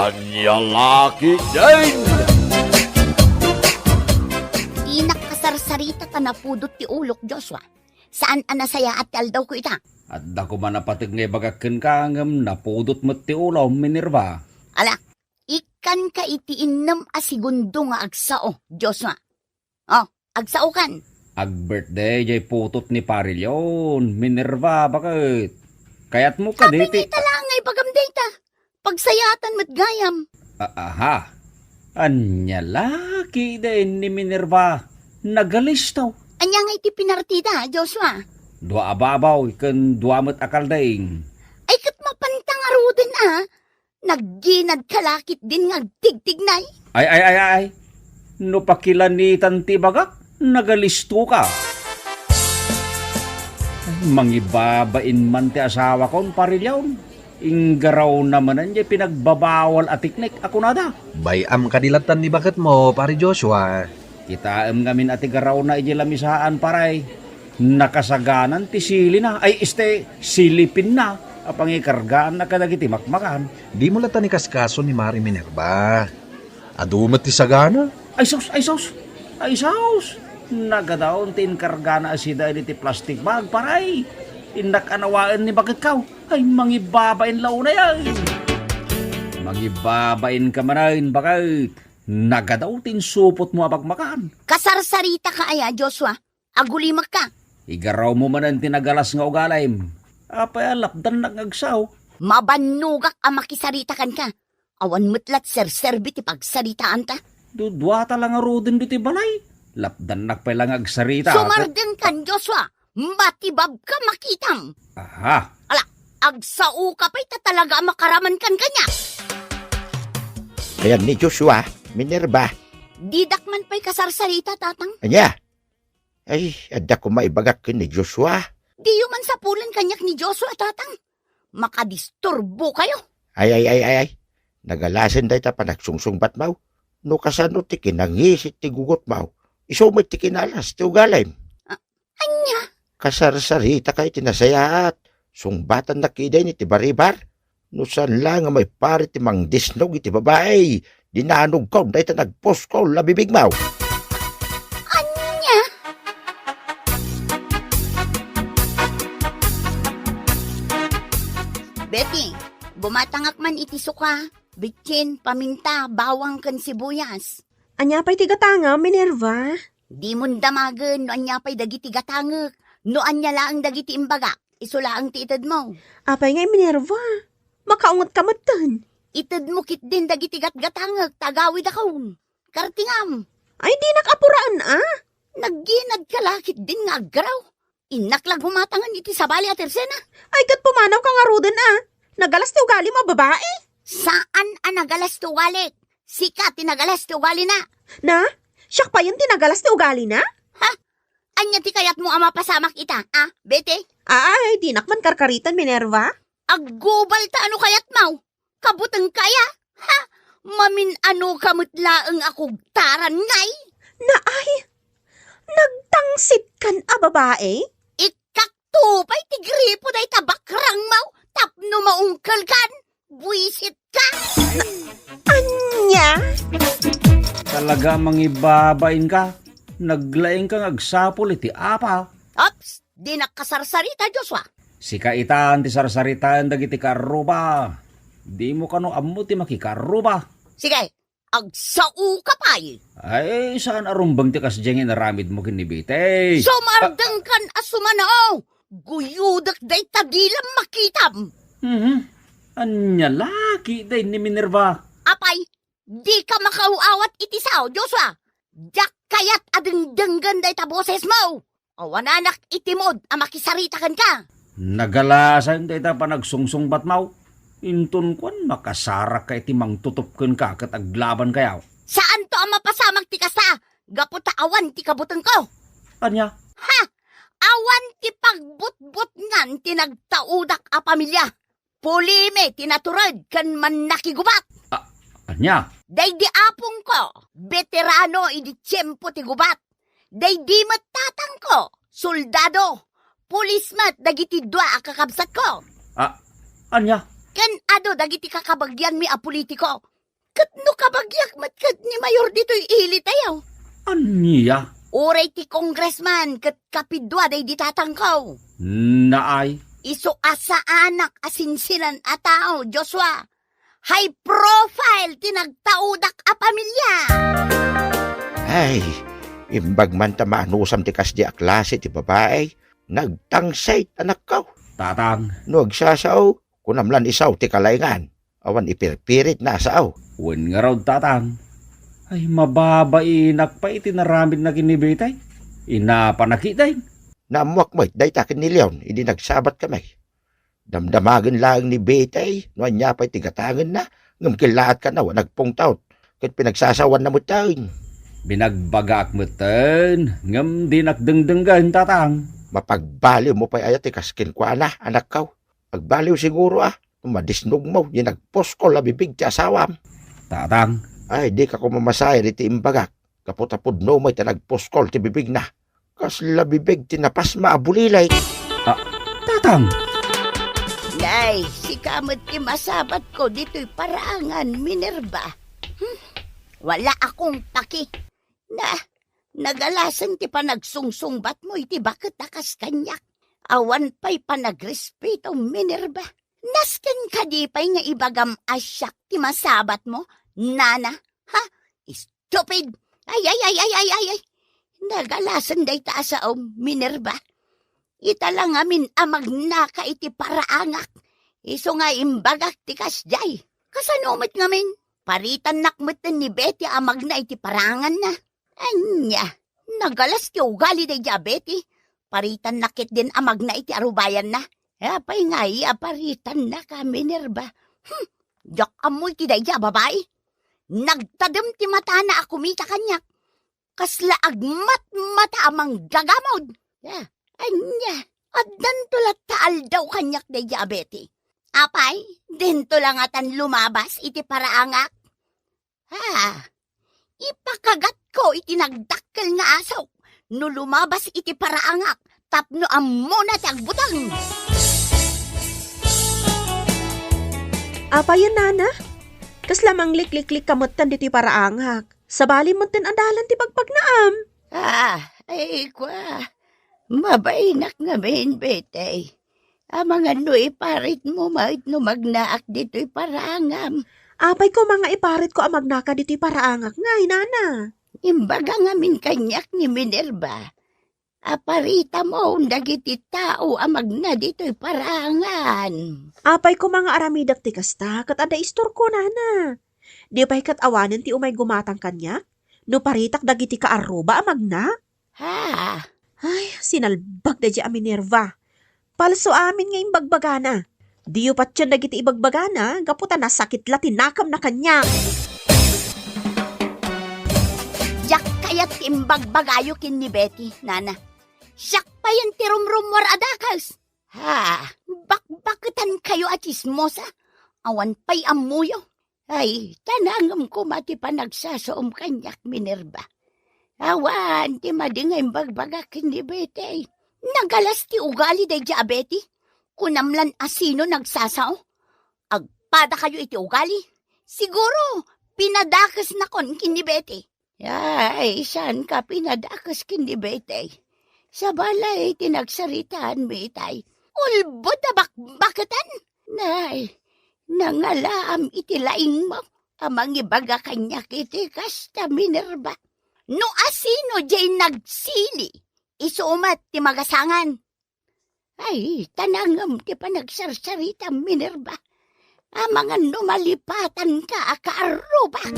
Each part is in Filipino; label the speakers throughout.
Speaker 1: Anya laki din!
Speaker 2: Di nakasarsarita ka na pudot ti ulok, Joshua. Saan anasaya at aldaw ko ita?
Speaker 3: At dako man napatig nga bagakken ka ngam napudot mo ti ulaw, Minerva.
Speaker 2: Ala, ikan ka iti inam a segundo nga agsao, Joshua. Oh, agsao kan.
Speaker 3: Ag-birthday jay putot ni Parilyon, Minerva, bakit? Kayat mo ka
Speaker 2: Sabi
Speaker 3: diti.
Speaker 2: ni talangay pagamday ta. Pagsayatan mat gayam.
Speaker 3: Aha. Anya laki din ni Minerva. Nagalis daw.
Speaker 2: Anya nga iti pinartida, Joshua.
Speaker 3: Dua ababaw, ikan dua mat akal daing.
Speaker 2: Ay kat mapantang aruden Nagginad kalakit din nga tigtignay.
Speaker 3: Ay. No pakilan ni Tanti Bagak, nagalisto ka. Mangibabain man ti asawa kon Parilyon. Inggaraw naman nandiya pinagbabawal at tiknik ako nada.
Speaker 4: Bayam kadilatan ni bakit mo, pare Joshua.
Speaker 3: Kitaem ngamin at igaraw na ijilamisaan paray. Nakasaganan ti sili na. Ay silipin na. Apang ikargaan na kadagiti makmakan.
Speaker 4: Di mo latan ni kaskaso ni Mari Minerva. Adumat ti sagana.
Speaker 3: Ay sos. Nagadaon ti inkargana asida ti plastic bag paray. Inakanawaan ni bakit kaw. Ay mangibabain law na yan. Mangibabain ka manayin bakit. Nagadaw tin supot mo apagmakan.
Speaker 2: Kasarsarita ka aya, Joshua. Agulimak ka.
Speaker 3: Igaraw mo man ang tinagalas nga ugalaym. Apay alapdan nagagsaw.
Speaker 2: Mabanugak ang makisaritakan ka. Awan mutlat serserbi ti pagsaritaan ta.
Speaker 3: Dudwata lang nga rodin dito balay. Lapdan nakpay lang agsarita.
Speaker 2: Sumarden kan, Joshua. Matibab ka makitam.
Speaker 3: Aha.
Speaker 2: Ala, agsao ka pa'y tatalaga makaraman kan kanya.
Speaker 5: Ayan ni Joshua, Minerva.
Speaker 2: Didakman pa'y kasarsarita, tatang.
Speaker 5: Anya? Ay, ada ko maibagak ni Joshua.
Speaker 2: Di man sa pulan kanyak ni Joshua, tatang. Makadisturbo kayo.
Speaker 5: Ay. Nagalasan day ta pa nagsungsungbat mau. No kasano ti kinangisit ti gugot mau. Isumit ti kinalas ti ugalay.
Speaker 2: Anya?
Speaker 5: Kasarsarita kay tinasayaat. Sungbatan na kiday ni ti baribar. No san lang nga may pari ti mang disnog iti babae. Dinanog ko, day ta nagpost ko, labibig mau.
Speaker 2: Anya? Betty, bumatangak man iti suka. Bitsin, paminta, bawang kan sibuyas.
Speaker 6: Anya pa'y tigatanga, Minerva.
Speaker 2: Di mo damagan, no anya pa'y dagiti gatangak. No anya laang dagiti imbaga. Isula ang tiitad mo.
Speaker 6: Apay ngay, Minerva. Makaungot ka matan.
Speaker 2: Itad mo kit din dagiti gatgatangak. Tagawid akong. Kartingam.
Speaker 6: Ay, di nakapuraan,
Speaker 2: Nagginad kalakit din nga agraw. Inaklag humatangan iti sabali at tersena.
Speaker 6: Ay, kat pumanaw ka nga rodan, Nagalas ti ugali mo, babae.
Speaker 2: Saan ang nagalas ti ugali? Sika tinagalas ti ugali na.
Speaker 6: Na? Siyak pa yun tinagalas ti ugali na?
Speaker 2: Anya ti kayat mo ama pasamak ita, Bete?
Speaker 6: Ay, di nakman karkaritan, Minerva.
Speaker 2: Aggubal ta ano kayat mau? Kabutang kaya? Mamin ano kamutlaang akog taran ngay?
Speaker 6: Na ay, nagtangsit kan babae?
Speaker 2: Ikaktupay ti gripo day tabakrang mau? Tapno maungkal kan? Buisit ka?
Speaker 6: Anya?
Speaker 3: Talaga mangibabain ka. Naglaing kang agsapol iti apa.
Speaker 2: Ops, di nakasarsarita, Joshua.
Speaker 3: Si kaitan ti sarsaritaan dagiti karuba. Di mo kano ammo ti makikaruba.
Speaker 2: Sige, agsao ka pa'y.
Speaker 3: Ay, saan arumbang ti kasdyengin naramid mo kinibite?
Speaker 2: Sumardang kan asumanaw. Guyudak day tadilam makitam.
Speaker 3: Anya laki day ni Minerva.
Speaker 2: Apay, di ka makauawat itisaw, Joshua. Jak kayat adengdenggan day taboses mo. Awananak itimod ang makisaritakan ka.
Speaker 3: Nagalasan day ta pa nagsungsungbat mau. Intun kwan makasarak ka iti mang tutupken ka kat aglaban kayaw.
Speaker 2: Saan to ang mapasamag ti kasa? Gaputa awan ti kabutang ko.
Speaker 3: Anya?
Speaker 2: Awan ti pagbutbut ngan tinagtaudak a pamilya. Pulime tinaturad kan man nakigubat.
Speaker 3: Anya?
Speaker 2: Day di apong ko, veterano idi tiyempo ti gubat. Day di matatang ko, soldado, pulismat dagiti dua a kakabsat ko.
Speaker 3: Anya?
Speaker 2: Ken ado dagiti kakabagyan mi a politiko. Kat no kabagyak matkat ni Mayor dito'y ili tayo.
Speaker 3: Aniya?
Speaker 2: Uray ti congressman kat kapidwa day ditatangkaw.
Speaker 3: Naay?
Speaker 2: Iso asa anak asinsinan a tao, Joshua. High profile tinagtaudak a pamilya.
Speaker 5: Ay, imbag man ta maanusam ti kasdi a klase ti babae, nagtangsay anak ka.
Speaker 3: Tatang,
Speaker 5: No agsasaw, kunamlan isaw ti kalayngan, awan ipirpirit na saaw.
Speaker 3: wen nga raw tatang. Ay mababainak pa itinaramid na kinibitay. Inapanakitay.
Speaker 5: Namuak mo't day takin ni Leon, hindi nagsabat kamay. Damdamagan lang ni Betay, no anya pa'y tigatangan na, ngam kilaat ka na, wanagpong taot, kahit pinagsasawan na mo tayo.
Speaker 3: Binagbagak mo ten, ngam di nakdengdenggan tatang.
Speaker 5: Mapagbaliw mo pa'y ayat ikaskin kwa na, anak ka. Pagbaliw siguro madisnog mo, yung nagpost ko labibig ti asawam.
Speaker 3: Tatang,
Speaker 5: Ay, di ka ko mamasay riti imbagak. Kaputapod no may nagpost ko ti bibig na. Kas labibig tinapas maabulilay.
Speaker 3: tatang.
Speaker 2: Nay, si kamot ti masabat ko dito'y parangan, Minerva. Wala akong paki. Nagalasan ti panagsungsungbat mo iti bakit akas kanyak. Awan pa'y panagrespeto, Minerva. Nasken ka di pa'y nga ibagam asyak ti masabat mo, Nana. Ha? Stupid! Ay! Nagalasan day taasa Minerva. Ita lang amin amag naka iti paraangak. Iso nga imbagak ti kasjay. Kasanomit ngamin. Paritan nakmatan ni Betty amag na iti parangan na. Anya, nagalas ti ugali day Betty. Paritan nakit din amag na iti arubayan na. Apay nga paritan na ka Minerva. Jak amoy ti day babae. Nagtadam ti mata na ako mita kanyak. Kasla agmat mata amang gagamod. Anya, at danto taal daw kanyak na Betty. Apay, dento lang atan lumabas iti paraangak. Ipakagat ko iti nagdakkel nga asaw. No lumabas iti paraangak, tapno ammo na tagbutang.
Speaker 6: Apa yan, Nana? Kas lamang liklik-lik kamutan dito paraangak. Sabali mo tin andalan ti pagpagnaam.
Speaker 2: Ay kwa. Mabainak nga main, Betay. Amang ano iparit mo mait no magnaak dito'y parangam.
Speaker 6: Apay ko mga iparit ko amag naka dito paraangak ngay, Nana.
Speaker 2: Imbaga nga min kanyak ni Minerva. Aparita mo dagiti tao amag na dito'y parangan.
Speaker 6: Apay ko mga aramidak ti kasta, kat ada istor ko, Nana. Di pa'y kat awanin ti umay gumatang kanya? No paritak dagiti kaaruba amag na? Ay, sinalbag da di Minerva. Palso amin nga imbagbagana. Diyo pat yan dagiti ibagbagana, gaputa na sakit la tinakam na kanya.
Speaker 2: Jak kayat imbagbagayo kin ni Betty, Nana. Siyak pa yan ti rumrumwar adakas. Bakbakitan kayo at ismosa. Awan pa'y amuyo. Ay, tanangam ko mati pa nagsasoom kanyak Minerva. Awan, ti madingay bagbagakin ni Betty. Nagalas ti ugali day Betty. Kunamlan asino nagsasao. Agpada kayo iti ugali. Siguro, pinadakas na kon kini Betty. Ay, saan ka pinadakas kini Betty? Sa balay, tinagsaritaan mo itay. Ulbod na bakbakatan. Nay, nangalaam iti laing mo. Amang ibaga kanya kiti kasta Minerva. No asino jay nagsili, isumat ti magasangan. Ay, tanangam ti panagsarsarita Minerva. Amangan numalipatan ka akaaruba.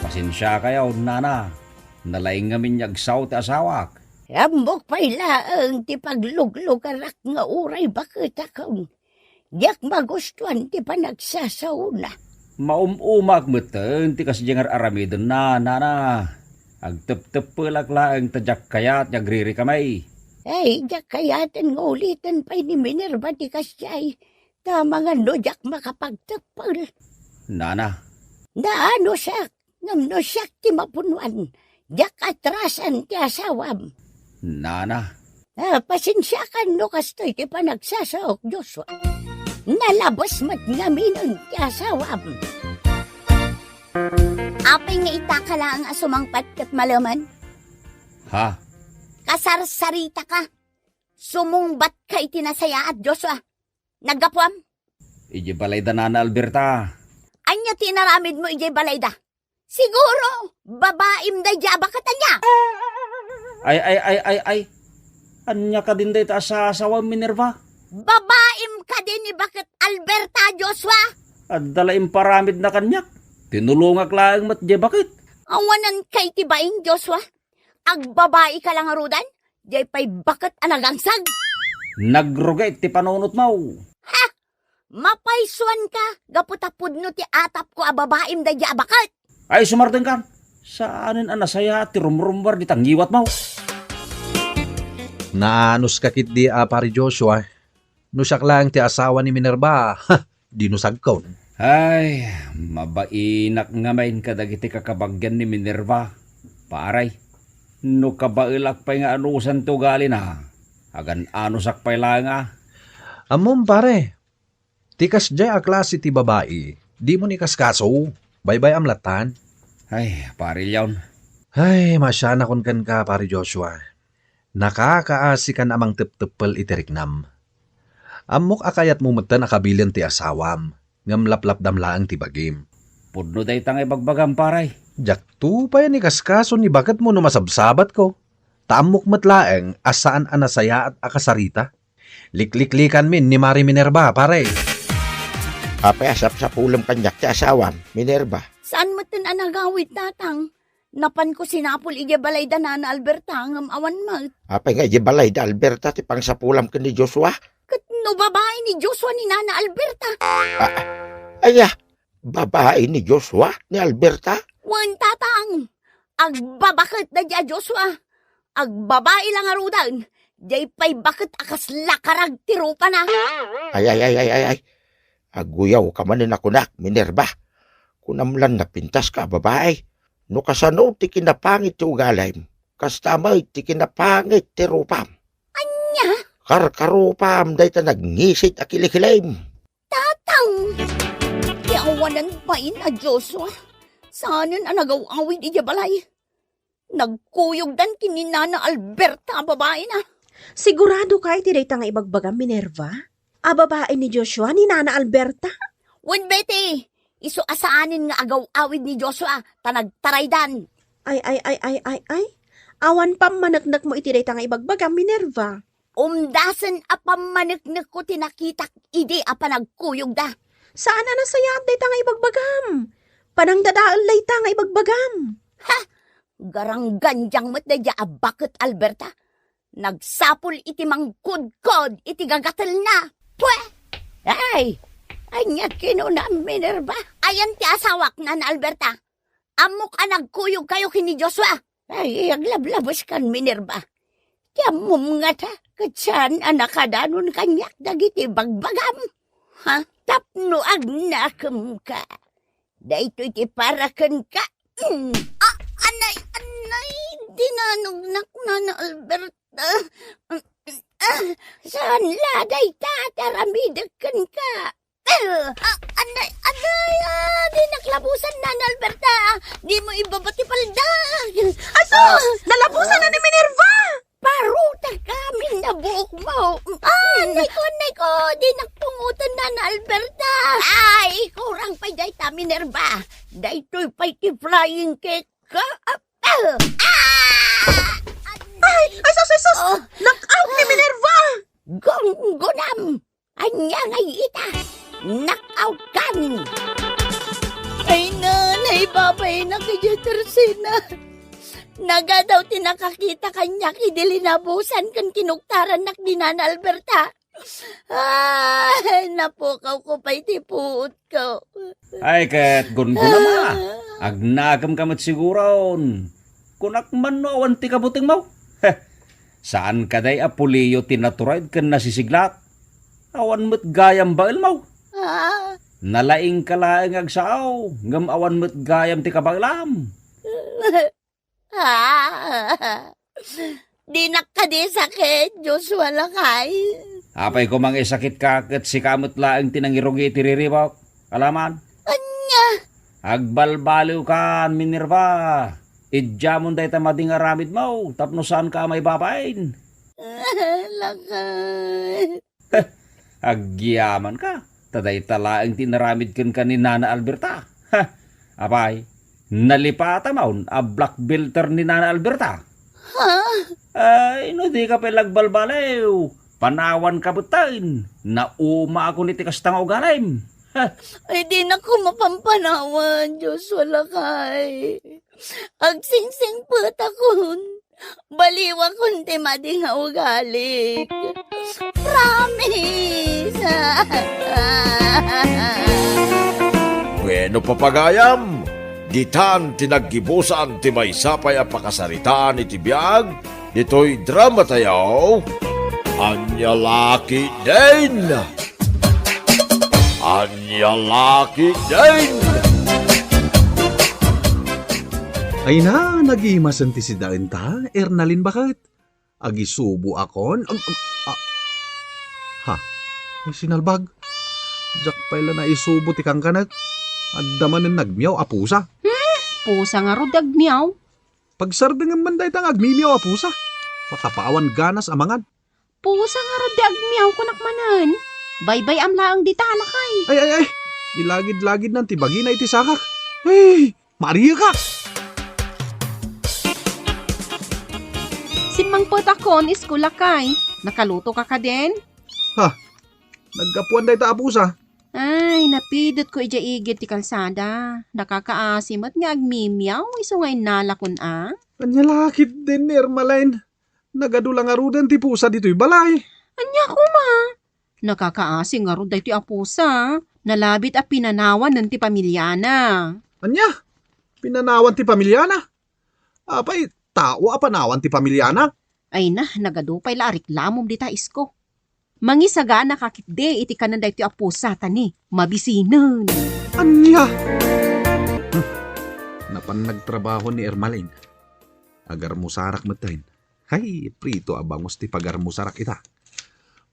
Speaker 3: Pasensya kayo, Nana. Nalaing ngamin yagsaw ti asawak.
Speaker 2: Ambok pa'y laang ti pagluglugarak nga uray bakit akong. Diyak magustuhan ti panagsasauna.
Speaker 3: Maumak meten ti kasjengar aramidon na, Nana. Agtep-tep pelak-laang tajak kayat yagriri kamay.
Speaker 2: Ay, diyak kayaten nga ulitan pa'y ni Minerva ti kasyay. Tama nga no diyak makapagtepel.
Speaker 3: Nana,
Speaker 2: Naano siyak, ngam no siyak ti mapunuan. Diyak atrasan ti asawam.
Speaker 3: Nana.
Speaker 2: Pasensya ka no kastoy ti panagsasaok, Joshua. nalabos mat nga minun ti asawam. Apay nga itaka lang ang sumangpat kat malaman.
Speaker 3: Ha?
Speaker 2: Kasarsarita ka. Sumungbat kay tinasaya at Joshua. Naggapuam.
Speaker 3: Ije balayda na Alberta.
Speaker 2: Anya tinaramid mo ijay balayda. Siguro, babaim da jaba ka tanya.
Speaker 3: Ay. Anya ka din day ta sa asawa Minerva.
Speaker 2: Babaim ka din ni bakit Alberta, Joshua.
Speaker 3: At dalaim paramid na kanyak. Tinulungak lang mat je bakit.
Speaker 2: Awanan kay tibaing, Joshua. Agbabae ka lang arudan. Jay pa'y bakit anagangsag.
Speaker 3: Nagrugay ti panunot mo.
Speaker 2: Ha! Mapaisuan ka. Gaputapud no ti atap ko a babaim da jabakit.
Speaker 3: Ay sumarteng kan. Saanin anasaya ti rumrumbar di tanggiwat mo.
Speaker 4: Naanos kakit di pari Joshua. Nusak lang ti asawa ni Minerva. Dinusag ko.
Speaker 3: Ay, mabainak nga main kadagiti kakabagyan ni Minerva. Paray. No kabailak pa nga anusan to gali na. Agan anusak pa lang
Speaker 4: Amom pare. Tikas jay a klase ti babae. Di mo ni kaskaso. Bye-bye amlatan.
Speaker 3: Ay, pare yawn.
Speaker 4: Ay, masyana kon kan ka pari Joshua. Nakakaasi kan amang tep-tepel itiriknam. Amok akayat mo matan akabilin ti asawam. Ngam laplap damlaang ti bagim.
Speaker 3: Pudno day tangay bagbagam paray.
Speaker 4: Jaktu pa yan ni kaskaso ni bakit mo numasabsabat ko. Tamok matlaeng asaan anasaya at akasarita. Likliklikan min ni Mari Minerva, pare.
Speaker 5: Apay asap sa pulang kanyak ti asawam, Minerva.
Speaker 2: Saan mo tin anagawit tatang? Napan ko sinapol ije balayda na Alberta ngam awan mag.
Speaker 5: Apay nga ije balay da Alberta ti pangsapulam ka ni Joshua.
Speaker 2: Kat no babae ni Joshua ni Nana Alberta.
Speaker 5: Babae ni Joshua ni Alberta.
Speaker 2: Wan tatang. Agbabakit na dya Joshua. Agbabae lang arudan. Jay pa'y bakit akas lakarag tirupa na.
Speaker 5: Ay. Aguyaw ka man ako nak, Minerva. Kunamlan na pintas ka, babae. No kasano ti kinapangit ti ugalaym. Kastamay ti kinapangit ti rupam.
Speaker 2: Anya?
Speaker 5: Karkarupam day ta nagnisit akilikilaym.
Speaker 2: Tatang. Di awanan pa na Joshua. Saanan ang nagaw-awid ija balay. Nagkuyog dan kininana Alberta ang babae na.
Speaker 6: Sigurado kay ti day nga ibagbagang Minerva? A babae ni Joshua ni Nana Alberta?
Speaker 2: Wen Betty, iso asaanin nga agaw-awid ni Joshua tanagtaraydan.
Speaker 6: Ay. Awan pam managnak mo iti day nga ibagbagang Minerva.
Speaker 2: Umdasan apamanagnak ko tinakitak ide apanagkuyog da.
Speaker 6: Saan na nasayat day nga ibagbagam? Panangdadaan lay nga ibagbagam.
Speaker 2: Ha! Garang ganjang mat na dya bakit Alberta. Nagsapol iti mangkudkod iti gagatal na. Pwe! Ay! Anya kinuna Minerva. Ayan ti asawak na Alberta. Amok nagkuyog kayo kini Joshua. Ay, aglablabos kan Minerva. Kiyamom nga ta. Katsan anakadanon kanyak dagiti bagbagam. Ha? Tapno agnakam ka. Dahito iti parakan ka. Anay, dinanugnak na na Alberta. Saan laday tataramidakan ka? Anay, di naklabusan na na Alberta. Di mo ibabati paldag.
Speaker 6: Aso! Nalabusan na ni Minerva!
Speaker 2: Paruta kami na buhok mo. Anay ko, di nakpungutan na na Alberta. Ay, kurang pa'y day ta Minerva. Daytoy pa'y ti flying cake ka.
Speaker 6: Ay, sus! Knock-out ni Minerva!
Speaker 2: Gunam! Anya ngay ita! Knock-out kan! Ay nanay, babay na kaya Tersina. Naga daw tinakakita kanya kidilinabusan kan kinuktaran nak ni Nana Alberta. Ay, napukaw ko pa'y tipuot ko.
Speaker 3: Ay, kat gun-guna ma. Agnagam kamat siguron. Kunak man no awan ti kabuting mo. Saan kaday apuliyo tinaturaid kan nasisiglat? Awan mo't gayam bail mo. Nalaing kalaing agsaaw. Ngam awan mo't gayam ti kabaglam.
Speaker 2: Di nakadi sakit, Joshua lakay.
Speaker 3: Apay ko mang isakit ka kat si kamot laang tinangirugi tiriribok. Alaman?
Speaker 2: Anya?
Speaker 3: Agbalbaliw ka, Minerva. Idjamon day tamading aramid mo. Tapno saan ka may babain?
Speaker 2: Lakay.
Speaker 3: Agyaman ka. Taday talaang tinaramid kan ni Nana Alberta. Apay, nalipata maun a black belter ni Nana Alberta.
Speaker 2: Ha?
Speaker 3: Ay, no di ka pelagbalbaliw. Panawan ka butain. Nauma ako ni tikas tang ugalim.
Speaker 2: Ay, di na ko mapampanawan, Diyos, wala kay. Agsingsing put akon. Baliwa kun ti madi nga ugali. Promise!
Speaker 1: Bueno papagayam, ditan tinaggibusan ti may sapay a pakasaritaan iti biyag, dito'y drama tayo, Anya Laki din! Anya Laki din!
Speaker 4: Ay na, nag-iimasan ti si Dain ta, Ernalin bakit? Agisubo akon? Ha? Ay sinalbag? Jack pala na isubo ti kang kanag. At damanin nagmiyaw apusa.
Speaker 6: Pusa nga ro dagmiyaw.
Speaker 4: Pagsardang ang banday tang agmimiyaw apusa. Makapawan ganas amangan.
Speaker 6: Pusa nga ro dagmiyaw kunakmanan. Baybay amlaang di talakay.
Speaker 4: Ay! Ilagid-lagid ng tibagi na iti sakak. Ay! Maria ka!
Speaker 6: Simang potakon iskulakay. Nakaluto ka ka din?
Speaker 4: Nagkapuan day ta apusa.
Speaker 6: Ay, napidot ko ija igit ti kalsada. Nakakaasim at nga agmimiyaw. Iso ngay nalakon a.
Speaker 4: Anyalakit din, Ermaline. Nagadulang arudan ti pusa dito'y balay.
Speaker 6: Anya ko ma. Nakakaasing nga ro dahi ti apusa. Nalabit a pinanawan ng ti pamilyana.
Speaker 4: Anya? Pinanawan ti pamilyana? Apay, tao a panawan ti pamilyana?
Speaker 6: Ay na, nagadupay la reklamom di ta isko. Mangisaga nakakitde iti kanan dahi ti apusa tani. Mabisinan.
Speaker 4: Anya? Napan nagtrabaho ni Ermaline. Agar mo sarak matahin. Hay, prito abangos ti pagar mo sarak ita.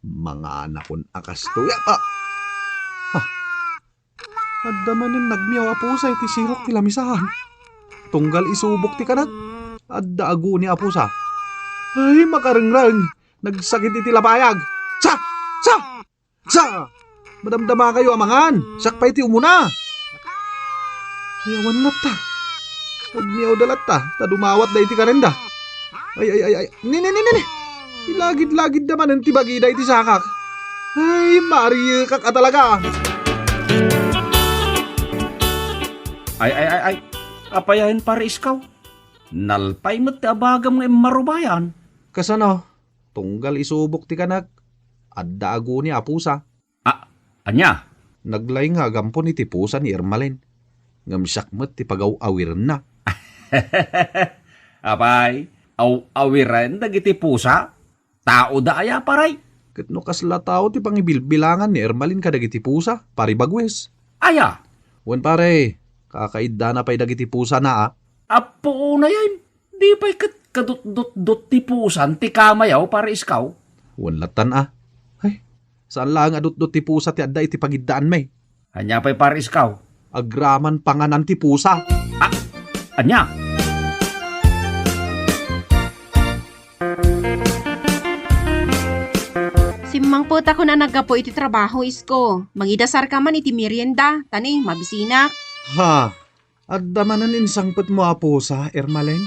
Speaker 4: Mga anakon akas to. Adamanin nagmiyaw apusa iti sirok ti lamisahan. Tunggal isubok ti kanag. Adda agu ni apusa. Ay, makarengrang. Nagsakit iti lapayag. Sa! Madamdama kayo amangan. Sakpay ti umuna. Yawan na ta. Pagmiyaw dalat ta. Tadumawat da iti karenda. Ay. Nini. Ilagid-lagid naman ang tibagida iti sakak. Ay, Maria kak talaga.
Speaker 3: Ay. Apayahin para iskaw. Nalpay mo't ti abagam nga marubayan.
Speaker 4: Kasano? Tunggal isubok ti kanak. Adda agu ni apusa.
Speaker 3: Anya?
Speaker 4: Naglay nga gampon iti pusa ni Ermaline. Ngamsakmet ti pagaw-awiran na.
Speaker 3: Apay, awiran dagiti pusa? Tao da aya paray?
Speaker 4: Ket no kasla tao ti pangibilbilangan ni Ermaline kadagiti pusa, pari bagwes.
Speaker 3: Aya?
Speaker 4: Wen pare, kakaidda na pay dagiti pusa na
Speaker 3: Apo na yan. Di pa'y kadut-dut-dut ti pusan ti kamayaw para iskaw.
Speaker 4: Wen latan Ay, saan lang adut-dut ti pusa ti adda iti pagiddaan may?
Speaker 3: Anya pa'y para iskaw.
Speaker 4: Agraman panganan ti pusa.
Speaker 3: Anya?
Speaker 6: Simang puta ko na naggapo iti trabaho isko. Mangidasar ka man iti merienda. Tani, mabisina.
Speaker 4: Ha, adda manan insangpet mo apusa, Ermaline?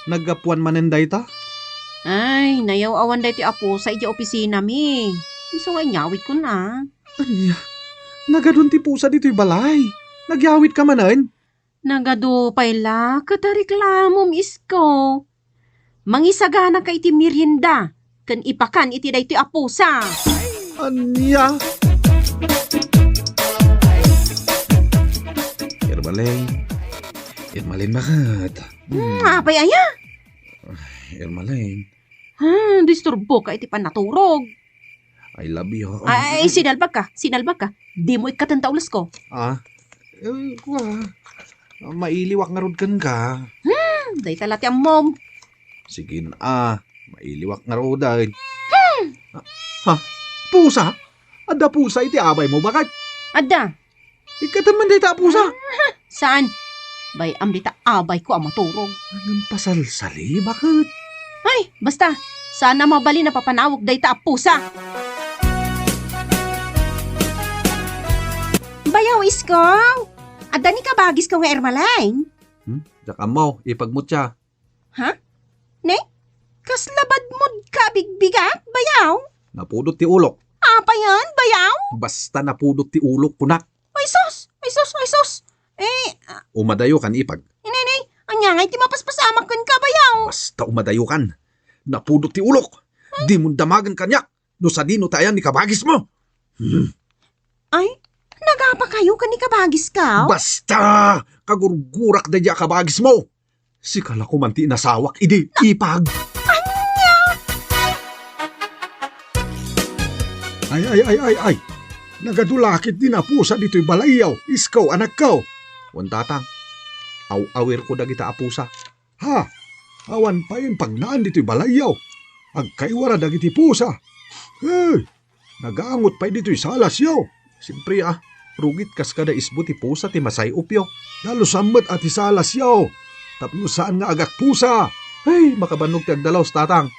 Speaker 4: Naggapuan manenday ta?
Speaker 6: Ay, nayaw awan dahi ti apo sa iti opisina mi. Iso nga nyawit ko na.
Speaker 4: Anya, nagadun ti pusa dito'y balay. Nagyawit ka manan?
Speaker 6: Nagadupay la, katareklamom isko. Mangisagana ka iti merienda. Kan ipakan iti dahi ti apo sa.
Speaker 4: Anya? Ermaline bakit?
Speaker 6: Apay aya?
Speaker 4: Ermaline,
Speaker 6: Disturbo ka iti panaturog.
Speaker 4: I love you.
Speaker 6: Ay, sinalbag ka. Di mo ikatantaulas ko.
Speaker 4: Mailiwak nga rod kan ka.
Speaker 6: Dahi talati ang mom.
Speaker 4: Sige mailiwak nga rod ay. Pusa? Ada pusa iti abay mo bakit?
Speaker 6: Ada,
Speaker 4: Ikataman day ta pusa.
Speaker 6: saan? Bay, ambita abay ko ang maturog.
Speaker 4: Anong pasalsali? Bakit?
Speaker 6: Ay, basta, sana mabali na papanawag day ta pusa. Bayaw iskaw! Ada ni kabagis ko nga ermalain.
Speaker 4: Diyak mo, ipagmutya.
Speaker 6: Ha? Ne? Kaslabad mod ka bigbigat, bayaw?
Speaker 4: Napudot ti ulok.
Speaker 6: Apa yan, bayaw?
Speaker 4: Basta napudot ti ulok kunak.
Speaker 6: Ay sus! Ay sus! Ay sus!
Speaker 4: Umadayo kan ipag.
Speaker 6: Inay, anya nga iti mapaspasamak kan ka, bayaw?
Speaker 4: Basta umadayo kan. Napudot ti ulok. Di mo damagan kanyak. No sa dino tayan ni kabagis mo.
Speaker 6: Ay, nagapa kayo kan ni kabagis ka?
Speaker 4: Basta! Kagurgurak da diya kabagis mo. Si kala ko manti nasawak, idi ipag. Ay. Nagadulakit din na pusa dito'y balayaw. Iskaw, anak ko. Wantatang, aw-awir ko dagita apusa. Ha? Awan pa yun pag naan dito'y balayaw. Agkaywara dagiti pusa. Hey, nagaangot pa dito'y salas yaw. Siyempre rugit kas kada isbo ti pusa ti masay upyo. Lalo samot at ti salas yaw. Tapno saan nga agak pusa. Hey, makabanog ti agdalaw tatang.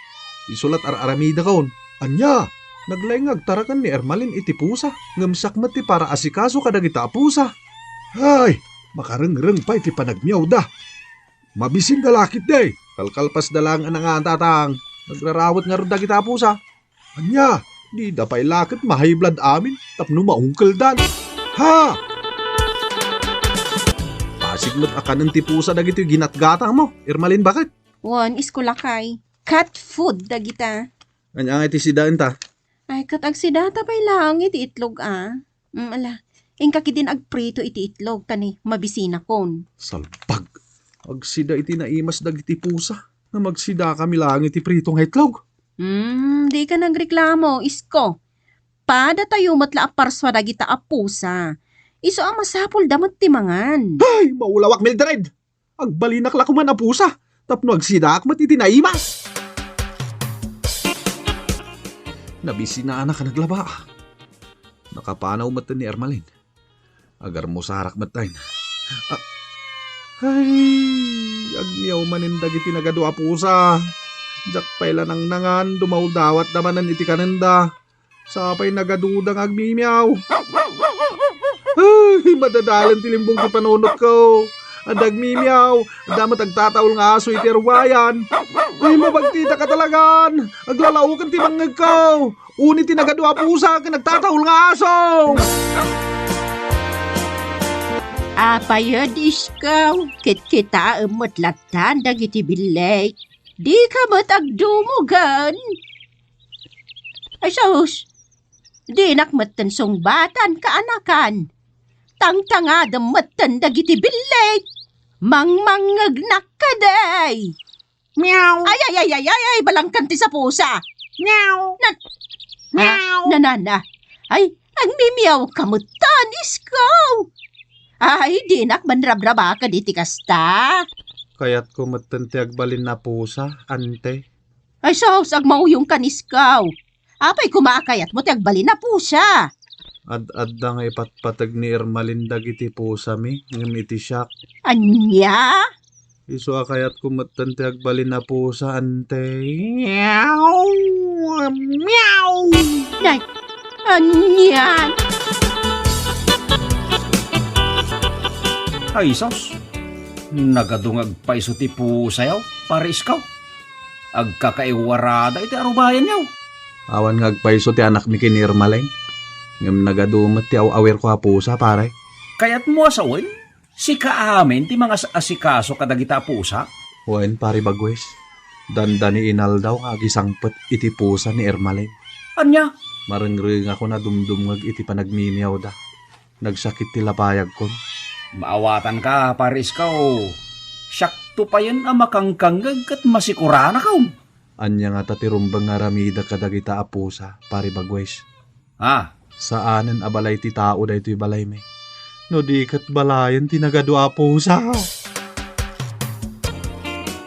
Speaker 4: Isulat aramida kaon. Anya, naglengag tarakan ni Ermalin iti pusa. Ngamsak mati para asikaso kadagita pusa. Ay, makarengreng pa iti panagmiyaw da. Mabisin dalakit day. Kalkalpas dalang anang tatang. Nagrarawat nga rin dagita pusa. Anya, di dapay lakit mahiblad amin. Tapno maungkal dan. Ha! Pasigmat akanan ti pusa dagito ginatgatang mo. Ermalin, bakit?
Speaker 6: Wan, iskulakay. Cat food dagita.
Speaker 4: Anya nga iti sidaan ta.
Speaker 6: Ay, katag si data pa'y lang iti itlog ala, ingkaki din agprito iti itlog tani, mabisina kon.
Speaker 4: Salpag. Agsida iti naimas dagiti pusa. Na magsida kami lang iti pritong itlog.
Speaker 6: Di ka nagreklamo, isko. Pada tayo matla aparswa dagita apusa. Iso ang masapol damat timangan.
Speaker 4: Ay, maulawak Mildred. Agbalinak la kuman a pusa. Tapno agsida akmat iti naimas. Nabisi na anak ka naglaba. Nakapanaw matan ni Ermalin. Agar mo sarak matayin. Ay, agmiyaw manindag iti nagadua pusa. Jak pala nang nangan, dumawdawat naman iti kananda. Sapay nagadudang agmimiyaw. Ay, madadalan tilimbong ti panunot ko. Adagmimiyaw, damat agtataol nga aso iti arwayan. Ay, mabagtita ka talagan. Aglalaukan ti mangag ko. Unit ti nagadua pusa ka nagtataol nga aso.
Speaker 6: Apayod iskaw, kit-kita amot latan dagiti bilay. Di ka matagdumugan. Ay sus, di nakmatan song batan kaanakan. Tangtanga damatan dagiti bilay. Mangmangag nakaday. Meow. Ay, balangkan ti sa pusa. Meow. Meow. Nanana. Ay, nagmimiyaw kamutan iskaw. Ay, di nakmanrabraba ka diti kasta.
Speaker 4: Kaya't kumatante agbalin na pusa, ante.
Speaker 6: Ay, sos, agmauyong kaniskaw. Apay kumakayat mo ti agbalin na pusa.
Speaker 4: Ad-adda nga ipatpatag ni Ermalin dagiti pusa mi, ngam iti siyak.
Speaker 6: Anya?
Speaker 4: Iso kaya't kumatante agbalin na pusa, ante. Meow! Meow!
Speaker 6: Nay, anya?
Speaker 3: Ay, sos. Nagadungag pa iso ti pusayaw, para iskaw. Agkakaiwarada iti arubayan yaw.
Speaker 4: Awan nga agpaiso ti anak mi kini Ermalin. Ngam nagadumat ti awer ko ha pusa, pare.
Speaker 3: Kaya't mo asawin, si kaamin ti mga asikaso kadagita pusa.
Speaker 4: Wen, pare bagwes. Danda ni inal daw agisangpet iti pusa ni Ermalin.
Speaker 3: Anya?
Speaker 4: Marengring ako na dumdumag iti panagmimiyaw da. Nagsakit ti lapayag kon.
Speaker 3: Maawatan ka, paris ka o. Syakto pa yan ang makangkangag kat masikurana ka.
Speaker 4: Anya nga tatirumbang nga ramida kadagita a pusa, pare bagwes. Saanen abalay ti tao da ito'y balay me. No di kat balayan tinagadwa pusa.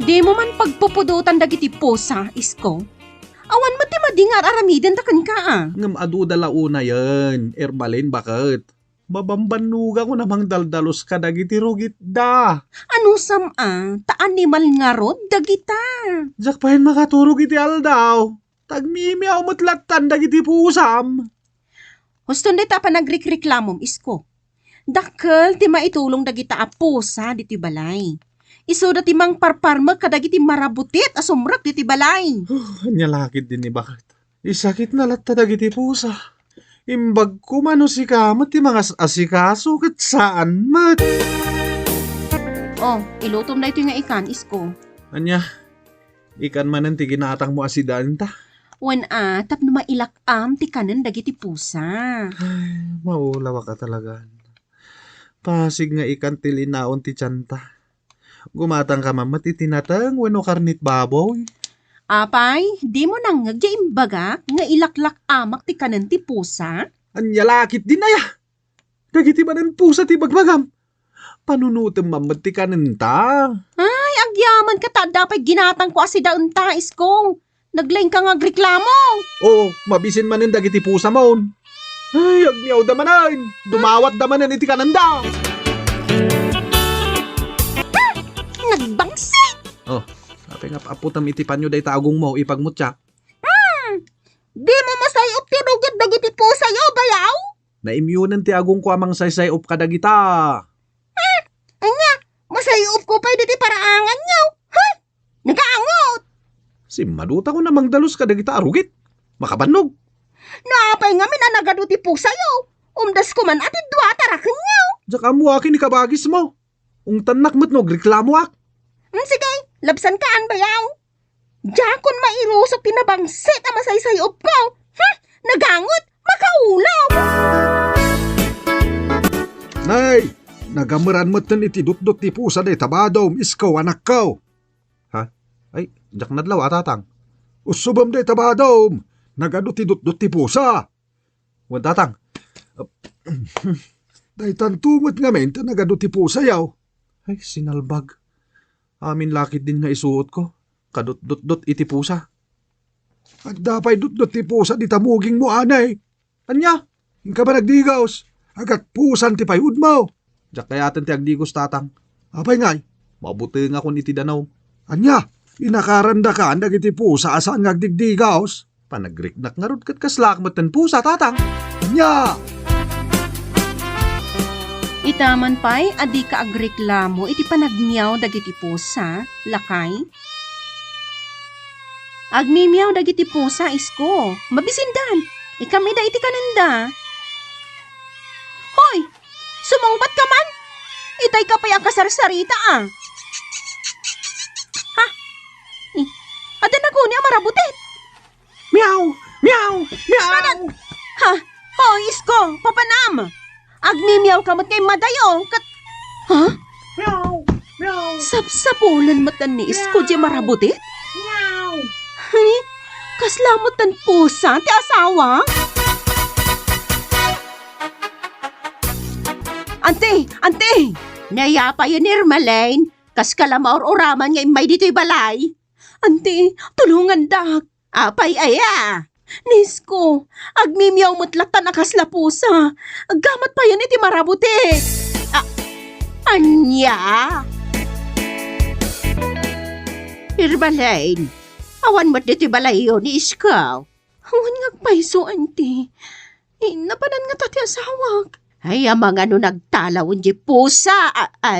Speaker 6: Di mo man pagpupudutan dagiti pusa, isko. Awan mati Adi nga aramidan takan ka ah.
Speaker 4: Ngam adu dalauna yan. Ermalin bakit? Babambanuga ko namang daldalos ka dagiti rugit da.
Speaker 6: Ano sam ta animal nga rod dagita.
Speaker 4: Jak pahin makaturog iti aldaw. Tagmimiaw matlatan dagiti pusam.
Speaker 6: Huston di ta pa nagrekreklamom isko. Dakkel ti maitulong dagita apusa diti balay. Iso dati mang parparma kadagiti marabutit asumrak diti balay.
Speaker 4: Anya lakit din ni bakit? Isakit na latta dagiti pusa. Imbag kumano si kamot ti mga asikaso kat saan mat.
Speaker 6: Oh, ilutom na ito nga ikan isko.
Speaker 4: Anya, ikan manan ti ginatang mo asidan ta.
Speaker 6: Wan tap na mailakam ti kanan dagiti pusa.
Speaker 4: Maulawa ka talaga. Pasig nga ikan ti linaon ti tiyanta. Gumatang ka mamat itinatang wano karnit baboy.
Speaker 6: Apay, di mo nang imbaga nga ilaklak amak ti kanan ti pusa?
Speaker 4: Anya lakit din aya. Dagiti manan pusa ti bagbagam. Panunutem mamat ti kanenta.
Speaker 6: Ay, agyaman ka ta dapat ginatang ko asi daun ta isko. Naglaing ka nga reklamo.
Speaker 4: Oo, mabisin manin dagiti pusa maun. Ay, agmiyaw damanan. Dumawat damanan iti kananda.
Speaker 6: Nagbangsi!
Speaker 4: Oh, sabi nga paaputam iti panyo day taagong mo ipagmutya.
Speaker 6: Di mo masayop ti rugit dagiti pusa yo, bayaw?
Speaker 4: Naimyunan ti agong ko amang saysay up kadagita.
Speaker 6: Anya, masayop ko pa diti paraangan nyo. Ha? Nagaangot!
Speaker 4: Si maduta ko namang dalos kadagita arugit. Makabanog.
Speaker 6: Naapay nga minanagado ti pusa yo. Umdas ko man ati dua tarakan nyo.
Speaker 4: Diyak amo akin ikabagis mo. Ung tanak mo't no, reklamo ak.
Speaker 6: Sige, labsan kaan bayaw. Jakon mairusok tinabangsit ang masaysayop ko. Nagangot, makaulaw.
Speaker 4: Nay, nagamuran mo't tan iti dut-dut ti pusa day tabadom iskaw anak ko. Ha? Ay, jak nadlaw atatang. Usubam day tabadom. Nagado ti dut-dut ti pusa. Wan tatang. Day tantumot nga men ta nagado ti pusa yaw. Ay, sinalbag. Amin lakit din nga isuot ko. Kadut-dut-dut iti pusa. At dapay dut-dut ti pusa di tamuging mo anay. Anya, ka ba nagdigaws? Agat pusan ti payud mo. Diyak kayaten ti agdigos tatang. Apay ngay, mabuti nga kun iti danaw. Anya, inakaranda ka andag iti pusa asaan nga agdigdigaws. Panagriknak nga rod kat kaslakmat ten pusa tatang. Anya!
Speaker 6: Itaman pa'y adi ka agreklamo iti panagmiyaw dagiti pusa, lakay. Agmimiyaw dagiti pusa isko, mabisindan, ikami da iti kananda. Hoy, sumungbat ka man, itay ka pa'y ang kasarsarita ah. Ha? Adan ako niya marabutit.
Speaker 4: Meow! Meow! Meow!
Speaker 6: Ha? Hoy, isko, papanam. Agmimiyaw ka mat kay madayo, kat... Ha?
Speaker 4: Meow! Meow!
Speaker 6: Sapsapulan matan ni isko di marabutit?
Speaker 4: Meow!
Speaker 6: Ay, kaslamot tan pusa, ti asawa? Ante! Nayapa yun Irmalain, kas kalamaor oraman nga imay dito'y balay. Ante, tulungan dak, apay aya. Nisko, agmimiyaw mutlatan akasla pusa, agamat pa yan iti marabuti. Anya? Irmalain, awan mo't dito balayo ni Iskaw. Awan ngagpaiso, ante. Napanan nga tati asawag. Ay, amang ano nagtalawin di pusa,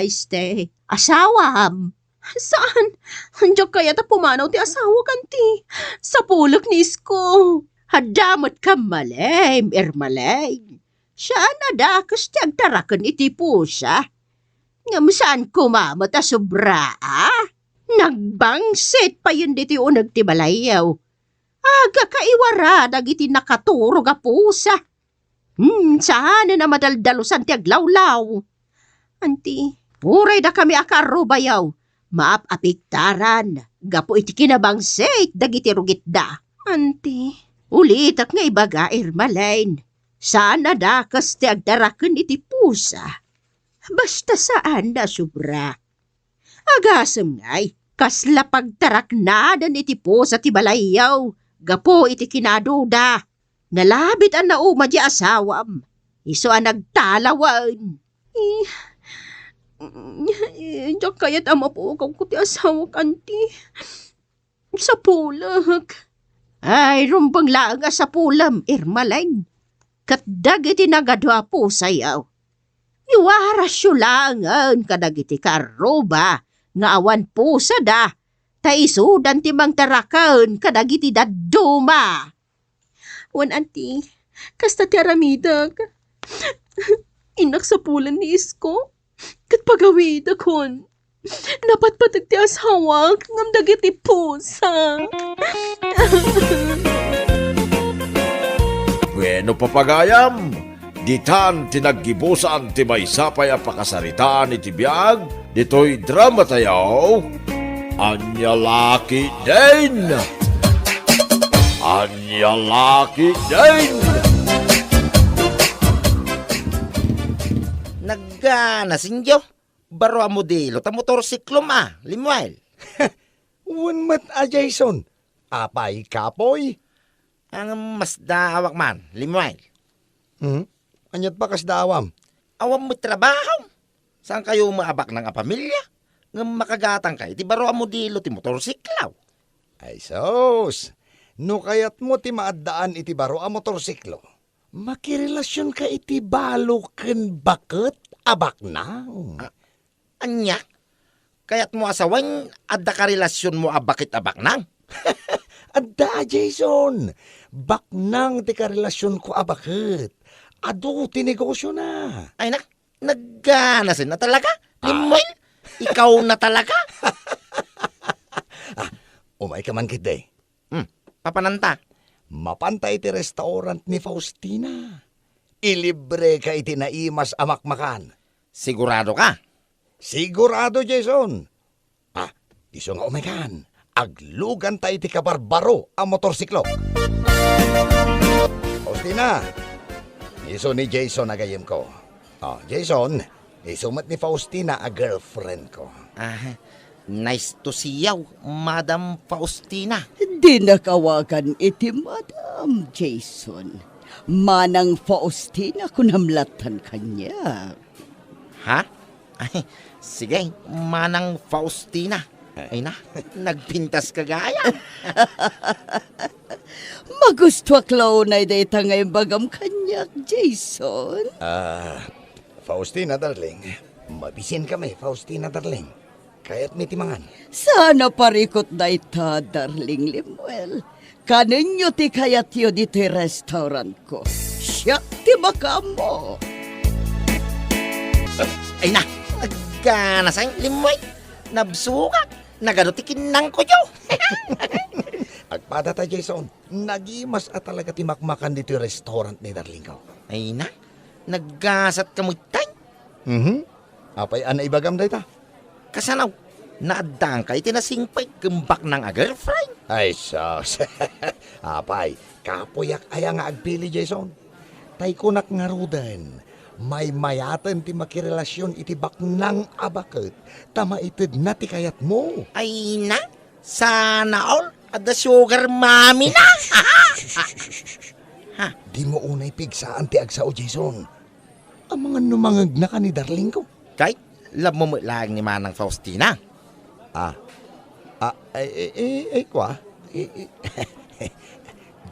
Speaker 6: stay. Asawam. Saan? Andiyak kaya ta pumanaw ti asawa kanti. Sa pulok ni Isko. Hadamot ka malem, Irmalay. Siya na dakas ti agtarakan iti pusa. Ngam saan kumamot a sobra, Nagbangsit pa yun diti unag ti balayaw. Aga kaiwara dagiti nakaturog a pusa. Saan na madaldalusan ti aglawlaw. Anti, puray da kami akaro bayaw. Maap-apiktaran, gapo iti kinabangsit, dagiti rugit da. Anti, ulitak nga ibaga Irmalain. Saan na dakas ti agdarakan iti pusa. Basta saan na sobra. Agasam ngay, kasla pagtarak na dan iti pusa ti balayaw. Gapo iti kinaduda. Nalabit ang nauma di asawam. Iso ang nagtalawan. Diyak kaya't ang mapukaw ko ti asawa kanti. Sa pulag. Ay, rumbang laang sa pulam, irmalain. Katdag iti nagadwa po sayaw. Iwarasyo langan kadag iti karoba. Nga awan po sa da. Taisudan ti mang tarakan kadag iti daduma. Wan anti, kasta ti aramidag. Inak sa pulan ni Isko. Kat pagawid akon. Napatpatag ti asawag ngam dagiti pusa.
Speaker 1: Bueno papagayam, ditan tinaggibusan ti maysapay a pakasaritaan iti biag, dito'y drama tayaw, Anya Laki din! Anya Laki din!
Speaker 5: Nasinjo. Baro ang modelo, ta motorsiklo ma, Limuel.
Speaker 7: Unmat a Jason. Apay kapoy.
Speaker 5: Ang mas daawak man, Limuel.
Speaker 7: Anyat pa kas daawam.
Speaker 5: Awam mo trabaho. Saan kayo maabak ng pamilya? Nga makagatang kay, ti baro ang modelo, ti motorsiklaw.
Speaker 7: Ay sos. No kayat mo ti maaddaan iti baro a motorsiklo. Makirelasyon ka iti balo ken bakit abak na.
Speaker 5: Anya? Kaya't mo asawan, adda ka relasyon mo abakit-abak nang?
Speaker 7: Adda Jason. Baknang ti karelasyon ko abakit. Ado ti negosyo na.
Speaker 5: Ay nagganasin na talaga? Limuel? Ikaw na talaga?
Speaker 7: Umay ka man kitday.
Speaker 5: Papananta.
Speaker 7: Mapantay ti restaurant ni Faustina. Ilibre ka iti naimas amakmakan.
Speaker 5: Sigurado ka?
Speaker 7: Sigurado, Jason. Iso nga umekan. Aglugan tayo ti kabarbaro ang motorsiklo. Faustina, iso ni Jason agayim ko. Jason, isumat ni Faustina a girlfriend ko.
Speaker 5: Nice to see you, Madam Faustina.
Speaker 8: Di nakawagan iti Madam Jason. Manang Faustina kunamlatan kanya.
Speaker 5: Ha? Ay, sige, Manang Faustina. Ay nagpintas ka gaya.
Speaker 8: Magusto aklaw na data ngayon bagam kanyak, Jason.
Speaker 7: Faustina, darling. Mabisin kami, Faustina, darling. Kaya't may timangan.
Speaker 8: Sana parikot na ita, darling Limuel. Kaninyo ti kayat yo dito restaurant ko. Siya ti makamo.
Speaker 5: Ay nagganasang Limuel. Nabsukat. Nagadotikin nang ko yo.
Speaker 7: Agpada ta, Jason. Nagimas at talaga timakmakan dito yung restaurant ni darling ko.
Speaker 5: Ay naggasat ka mo tay.
Speaker 7: Apay ana ibagam day ta.
Speaker 5: Kasanaw, naadang ka itinasingpay gembak ng a girlfriend.
Speaker 7: Ay, sos. Apay, kapoyak aya nga agpili, Jason. Tay kunak nga rudan. May mayatan ti makirelasyon iti baknang abakit. Tama itid na ti kayat mo.
Speaker 5: Ay sana all at the sugar mommy na.
Speaker 7: Di mo unay pigsaan ti agsao, Jason. Ang mga numangag na ka ni darling ko.
Speaker 5: Kahit love mo lang ni Manang Faustina.
Speaker 7: Kwa.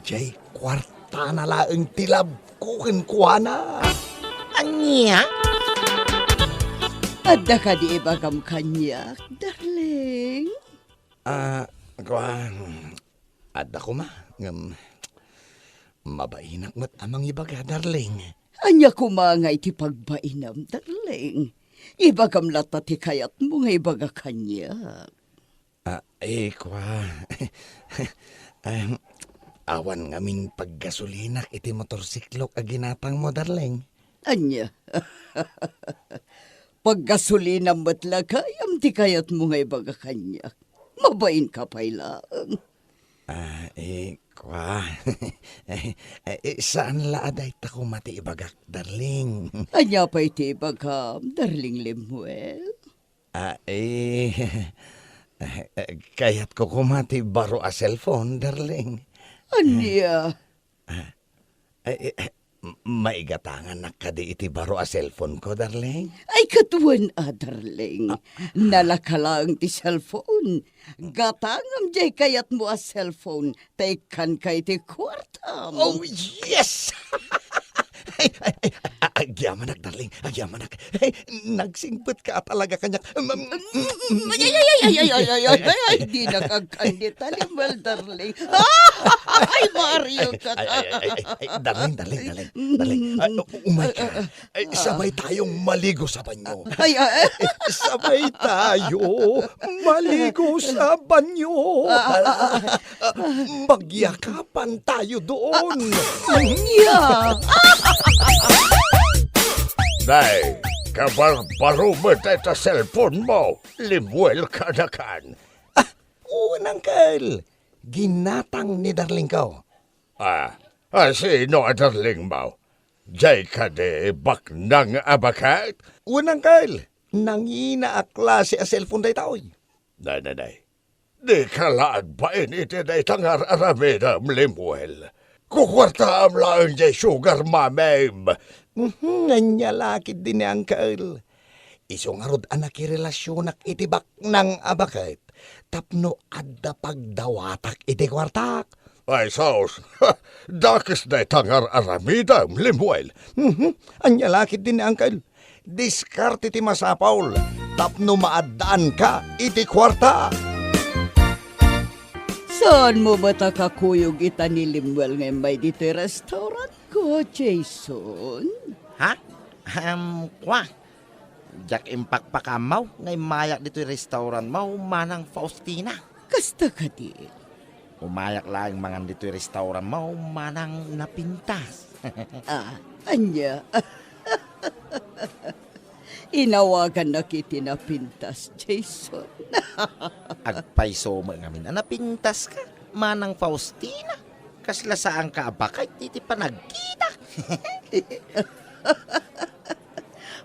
Speaker 7: Jay, kwarta na laeng tilab kukin kwa na.
Speaker 5: Anya?
Speaker 8: Adda ka di bagam kanyak, darling.
Speaker 7: Kwa. Adda ko ma. Mabainak mat amang ibaga, darling.
Speaker 8: Anya kumanga iti pagbainam, darling. Ibagam lata ti kayat mo nga ibaga kanyak.
Speaker 7: Kwa. Awan ngamin paggasolinak iti motorsiklok a ginapang mo, darling.
Speaker 8: Anya? Paggasolina mo't lagayam ti kayat mo nga ibaga kanyak. Mabain ka pa'y lang.
Speaker 7: Kwa. Saan laaday tako mati ibagak, darling?
Speaker 8: Anya pa iti ibagam, darling Limuel?
Speaker 7: Kayat ko kumati baro a cellphone, darling.
Speaker 8: Anya,
Speaker 7: Maigatangan na kadi iti baro a cellphone ko, darling.
Speaker 8: ay katuan darling. Nalakalang ti cellphone. Gatangam jay kayat mo a cellphone. Taykan kay ti kwartam.
Speaker 7: Oh, yes! Agyamanak, darling. Agyamanak. Nagsingpit ka talaga kanyak.
Speaker 8: Ay, di nakagkandita limbal, darling. Ay, Mario ka.
Speaker 7: Darling. Umay ka. Sabay tayong maligo sa banyo. Sabay tayo maligo sa banyo. Magyakapan tayo doon.
Speaker 8: Yeah.
Speaker 5: Day, kabarbaro mo tayo sa cellphone mo. Limuel ka na kan.
Speaker 7: Unang Uncle. Ginatang ni darling ko.
Speaker 5: Sino ang darling mo? Jay ka de baknang abakat?
Speaker 7: Unang Uncle. Nangina a klase a cellphone day taoy.
Speaker 5: Day. Di kalaan ba iti day tangar aramedam Limuel? Kukwarta am lang jay sugar mamem.
Speaker 7: Nganyalakid din ni Uncle. Isong arod anak relasyonak itibak ng abakit. Tapno adda pagdawatak iti kwartak.
Speaker 5: Ay saus, dakis day tangar aramedam Limuel.
Speaker 7: Anyalakid din ni Uncle. Diskarte ti masapaul. Tapno maaddaan ka iti kwarta.
Speaker 8: Saan mo ba kakuyog ita ni Limuel ngayon may dito restaurant ko, Jason?
Speaker 9: Ha? Kwa? Jak impakpakamaw ngay mayak dito yung restaurant mo manang Faustina.
Speaker 8: Kasta ka di.
Speaker 9: Umayak lang mangan dito yung restaurant mo manang napintas.
Speaker 8: Anya. Inawagan na kiti na pintas, Jason.
Speaker 9: Agpaiso mo ngamin, napintas ka manang Faustina. Kasla saan ka abakay, titi pa nagkita.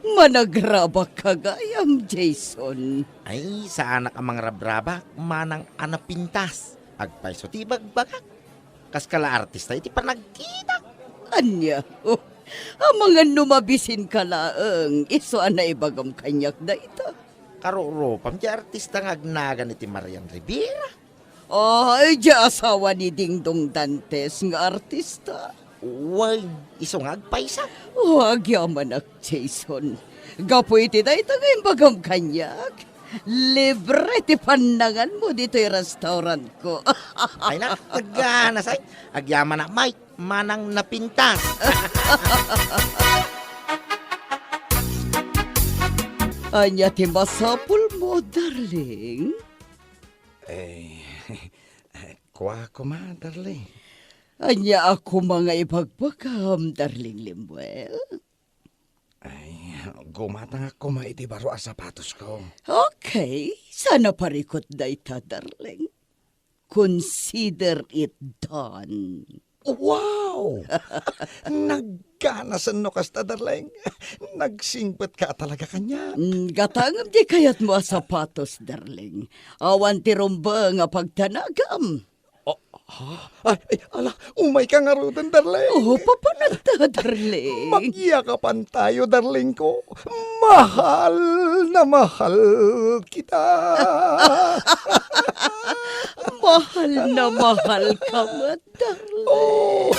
Speaker 8: Managraba ka gayam, Jason.
Speaker 9: Ay, sa anak ang mga rabraba, manang anapintas. Agpaiso tibagbagak. Kaskala artista, iti pa nagkita.
Speaker 8: Anya, ang mga numabisin ka laang, iso na ibagam kanyak da ito.
Speaker 9: Karo-ropam, di artista nga agnagan iti Marian Rivera.
Speaker 8: Ay, di asawa ni Dingdong Dantes nga artista.
Speaker 9: Uy, iso nga agpaisa.
Speaker 8: Huwag yaman ak, Jason. Gapo iti da ito nga ibagam kanyak. Libre ti pandangan mo dito yung restaurant ko.
Speaker 9: Ay na, nagganas ay. Agyaman na, Mike, manang napintas.
Speaker 8: Anya ti masapul mo, darling.
Speaker 7: Kwa ko ma, darling.
Speaker 8: Anya ako mga ibagbagam, darling Limuel.
Speaker 7: Gumatang ako maiti baro a sapatos ko.
Speaker 8: Okay, sana parikot da ita, darling. Consider it done.
Speaker 7: Wow! Nagkanasan no kasta, darling. Nagsingpet ka talaga kanya.
Speaker 8: Gatangam di kayat mo a sapatos, darling. Awan ti rumba nga pagtanagam.
Speaker 7: Ay, ala, umay ka nga rutan, darling.
Speaker 8: Oh, papanagta, darling.
Speaker 7: Magyakapan tayo, darling ko. Mahal na mahal kita.
Speaker 8: Mahal na mahal ka, darling.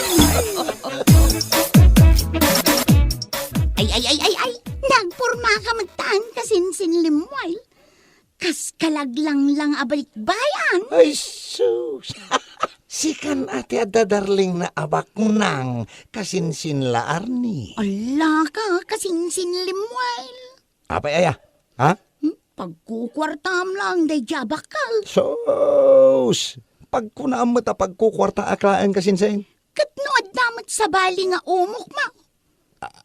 Speaker 2: Ay. Nagpurma ka magtaan kasinsin Limuel. Kas kalaglang lang abalikbayan.
Speaker 7: Ay, sus. Sikan ati ada darling na abak nang kasinsin laar ni.
Speaker 2: Ala ka kasinsin Limuel.
Speaker 7: Apay aya? Ha?
Speaker 2: Pagkukwartam lang day jabakal.
Speaker 7: Sus. Pagkunaan mo ta pagkukwarta aklaan kasinsin.
Speaker 2: Katno addamat sa bali nga umok mo.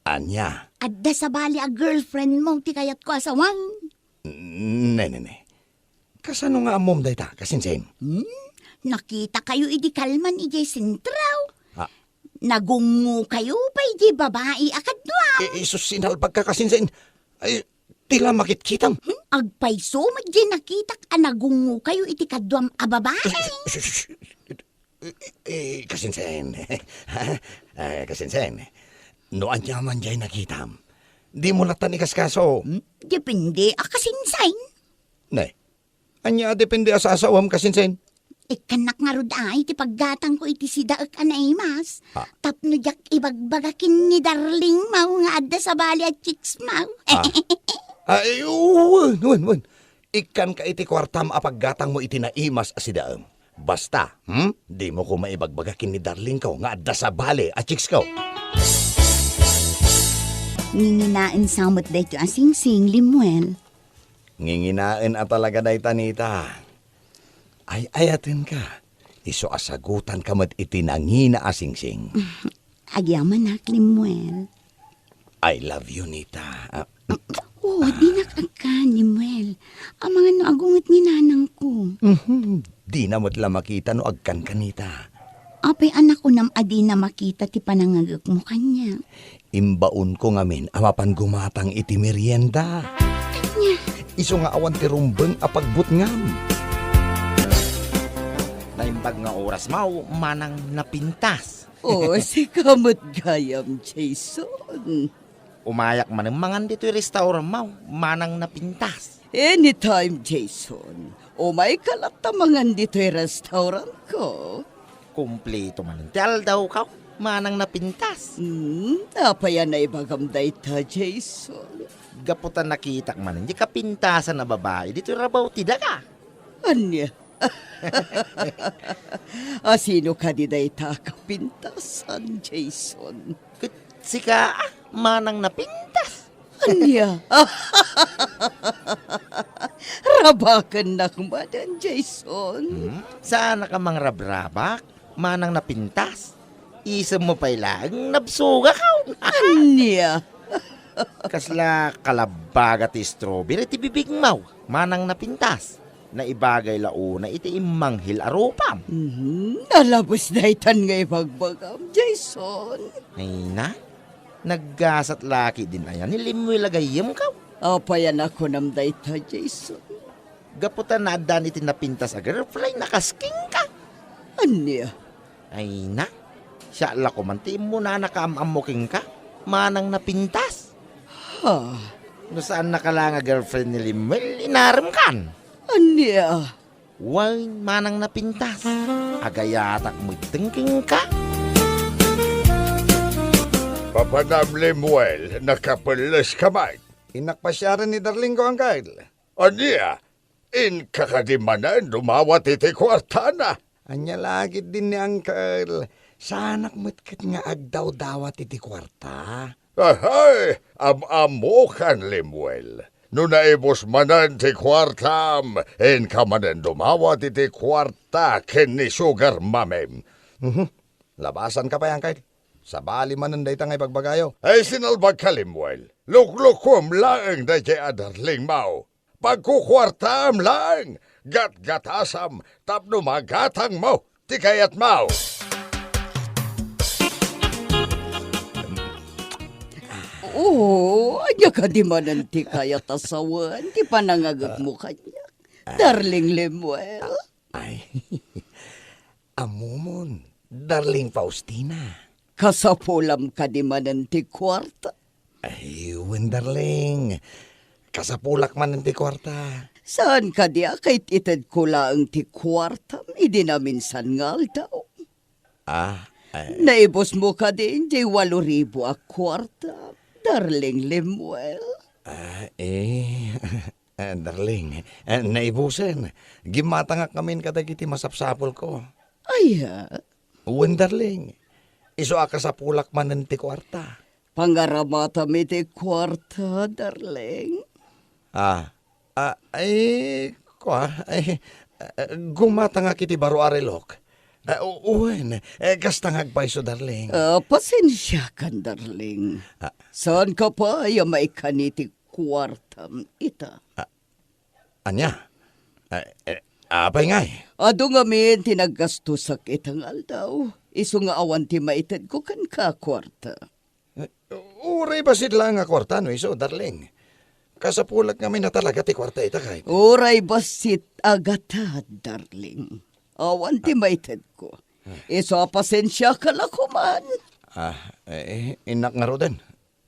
Speaker 7: Anya?
Speaker 2: Adda sa bali a girlfriend mo ti kayat ko asawang.
Speaker 7: Ne. Kasano nga amom day ta kasinsin?
Speaker 2: Nakita kayo idi kalman ije sintraw.
Speaker 7: Ah.
Speaker 2: Nagungu kayo pa ije babae akadwa.
Speaker 7: Isus sinalpag ka kasinsin. Ay, tila makitkitam.
Speaker 2: Agpaiso madje nakitak a nagungu kayo iti kadwam a babae.
Speaker 7: Kasinsen. Kasinsen. No anya man jay nakitam. Di mo latan ikaskaso.
Speaker 2: Depende akasinsain.
Speaker 7: Ne. Anya depende sa asawam kasinsen.
Speaker 2: Ikanak nga rod ay, ti paggatang ko iti sidaak anaymas.
Speaker 7: Ah.
Speaker 2: Tapno jak ibagbagakin ni darling mau nga adda sa bali at chicks mau.
Speaker 7: Ay, wan. Ikan ka iti kwartam apaggatang mo iti naimas asidaam. Basta, di mo ko maibagbagakin ni darling ko nga adda sa bali at chicks ko.
Speaker 2: Nginginaan samot da ito asing-sing, Limuel.
Speaker 7: Nginginaan at talaga day tanita. Ay ayatin ka. Iso asagutan ka mat itinangina asing-sing.
Speaker 2: Agyaman nak, Limuel.
Speaker 7: I love you, Nita.
Speaker 2: Oo, di nakaka, Limuel. Ang mga noagungot ni nanang ko.
Speaker 7: Di na mo't lang makita no agkan ka, Nita.
Speaker 2: Apay anak ko nam adi na makita ti panangagak mo kanya.
Speaker 7: Imbaon ko ngamin amapan gumatang iti merienda. Iso nga awan ti rumbeng apagbut ngam.
Speaker 9: Naimbag nga oras mau, manang napintas.
Speaker 8: O, si kamot gayam, Jason.
Speaker 9: Umayak man ang mangan dito yung restaurant mau, manang napintas.
Speaker 8: Anytime, Jason. O may kalatamangan dito yung restaurant ko.
Speaker 9: Kumpleto man ang tial daw ka, manang napintas.
Speaker 8: Apa yan na ibagam dayta, Jason?
Speaker 9: Gaputan nakita man hindi kapintasan na babae, dito yung rabaw tida ka.
Speaker 8: Anya? Sino ka di dayta kapintasan, Jason?
Speaker 9: Sika, manang napintas.
Speaker 8: Anya? Rabakan na kumadan, Jason.
Speaker 9: Saan ka mang rabrabak, manang napintas? Isang mo pa ilang, nabsuga ka.
Speaker 8: Anya?
Speaker 9: Kasla kalabaga ti strawberry ti bibig mau, manang napintas. Na ibagay launa iti imanghil arupam.
Speaker 8: Nalabos na itan nga ibagbagam, Jason.
Speaker 9: Ay na, naggasat laki din ayan, nilimmoy lagayam ka.
Speaker 8: Apa yan ako nam dayta, Jason?
Speaker 9: Gaputan na adan iti napintas a girlfriend, nakasking ka.
Speaker 8: Anya?
Speaker 9: Ay na, siya la ko man ti mo na nakaamuking ka, manang napintas.
Speaker 8: Ha?
Speaker 9: No saan nakalanga girlfriend ni Limmel, inaram kan.
Speaker 8: Anya?
Speaker 9: Wine, manang napintas. Agayatak mo thinking ka.
Speaker 1: Papanam Lemuel, nakapalas kamay.
Speaker 7: Inakpasyaran ni darling ko ang Kyle.
Speaker 1: Aniya, in kakadimanan, dumawat iti kwartana.
Speaker 7: Anya lagit din ni Uncle. Sanak matkat nga agdaw-dawat iti kwarta.
Speaker 1: Ahay, am-amo kan Lemuel. No naibos manan ti kwartam, en kamanan dumawat iti kwarta ken ni sugar mamem.
Speaker 7: Labasan ka pa yan, Kyle. Sa bali manan day tangay pagbagayo.
Speaker 1: Ay sinalbag ka Lemuel, luklukom laeng day kay adarling mau. Pagkukwartam lang, gat-gatasam, tapno magatang mo, ti kayat mau.
Speaker 8: Oo, anya ka di manan ti kaya tasawan, ti panangagag mo kanya. Darling Lemuel.
Speaker 7: Ay, amumon, darling Faustina.
Speaker 8: Kasapulam ka di manan ti kwarta.
Speaker 7: Ay, darling. Kasapulak man ti kwarta.
Speaker 8: Saan ka di akay ited ko laang ti kwarta, idi na minsan ngal daw. Naibos mo ka din, di 8,000 a kwarta. Darling Lemuel.
Speaker 7: Darling, naibusen. Gimata nga kami kadagiti masapsapol ko.
Speaker 8: Ay,
Speaker 7: Darling. Iso aka sa pulak man ti kwarta.
Speaker 8: pangaramata mi ti kwarta, darling.
Speaker 7: Gumata nga kiti baro arilok. Uwen, kasta nga agpaiso, darling.
Speaker 8: Pasensya kan, darling. Saan ka pa yung may kaniti kwartam ita?
Speaker 7: Anya? Apay ngay.
Speaker 8: Ado nga min tinagastusak itang aldaw. Iso nga awan ti maited ko kan ka kwarta.
Speaker 7: Uray ba sila nga kwarta, no iso, darling? Kasapulag kami na talaga ti kwarta ita kahit.
Speaker 8: Uray basit agata, darling. Awan ti maited ko. Iso pasensya ka lang kuman.
Speaker 7: Inak nga ro din.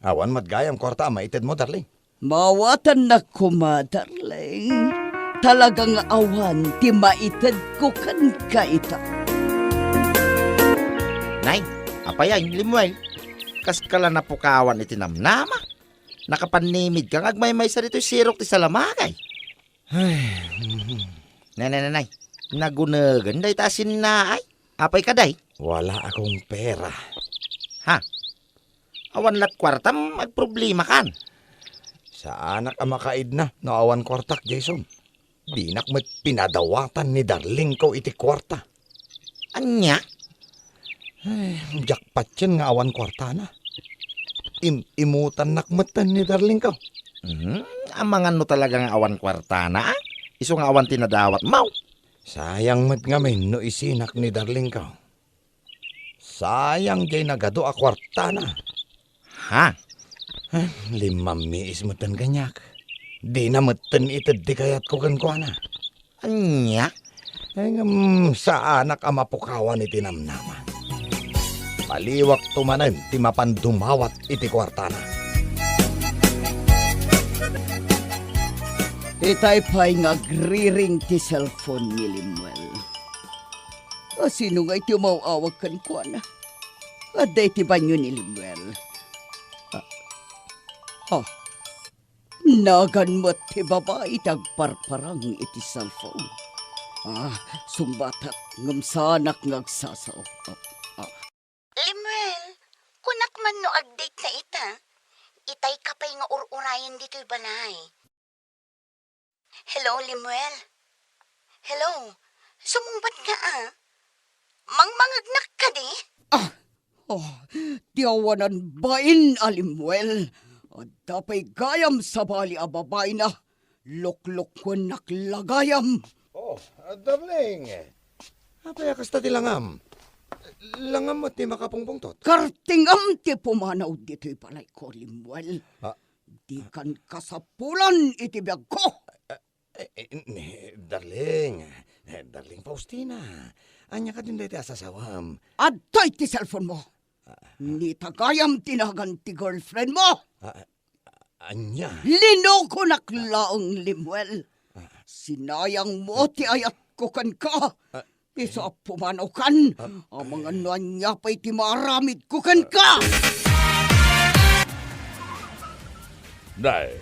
Speaker 7: Awan matgayam kwarta, maited mo, darling.
Speaker 8: Mawatan na kuma, darling. Talagang awan, ti maitad ko kan kaita.
Speaker 9: Nay, apaya, Limuel. Kas kala na pukawan iti namnama. Nakapanimid kang agmay-may sa dito'y sirok ti salamagay. Nay. Nagunagan, day tasin na ay. Apay ka, day?
Speaker 7: Wala akong pera.
Speaker 9: Ha? Awan lat kwartam, magproblema kan.
Speaker 7: Sa anak ang makaid na, awan kwartak, Jason. Di nak met pinadawatan ni darling ko iti kwarta.
Speaker 9: Anya?
Speaker 7: Jackpot yan nga awan kwarta na. Imutan nakmatan ni darling ko.
Speaker 9: Amangan no talagang awan kwartana, iso nga awan tinadawat mau.
Speaker 7: Sayang met nga men no isinak ni darling ko. Sayang jay nagado a kwarta na.
Speaker 9: Ha?
Speaker 7: 5 miis meten ganyak. Di na meten ited di kayat ko kan ko na.
Speaker 9: Anya?
Speaker 7: Sa anak ang mapukawan iti namnama. Paliwak tumanan ti mapandumawat iti kwarta na.
Speaker 8: Itay pa'y ngagriring ti cellphone ni Limuel. Sino nga iti umawawag kan ko na? Aday ti banyo ni Limuel. Nagan mo't ti babae tagparparang iti cellphone. Sumbatak ngamsanak ngagsasaw.
Speaker 2: Limuel, kunak man no agdate na ita. Itay ka pa'y nga ururayan dito'y balay. Hello, Limuel? Hello? Sumumbat ka Mangmangagnak ka di?
Speaker 8: Tiyawanan bain, Limuel. Dapay gayam sa bali a babay na. Lukluk ko naklagayam.
Speaker 7: Darling. Apaya kasta ti langam. Langam mo ti makapungpungtot.
Speaker 8: Kartingam ti pumanaw dito'y palay ko, Limuel. Di kan kasapulan iti biyag ko.
Speaker 7: Darling Faustina. Anya ka din dahi ti asasawam.
Speaker 8: Aday ti cellphone mo. Ni tagayam tinagan ti girlfriend mo.
Speaker 7: Anya?
Speaker 8: Linoko naklaang, Limuel. Sinayang mo ti ayat ko kan ka. Isa pumanaw kan. Ang mga nanya pa'y ti maramid ko kan ka.
Speaker 1: Nay,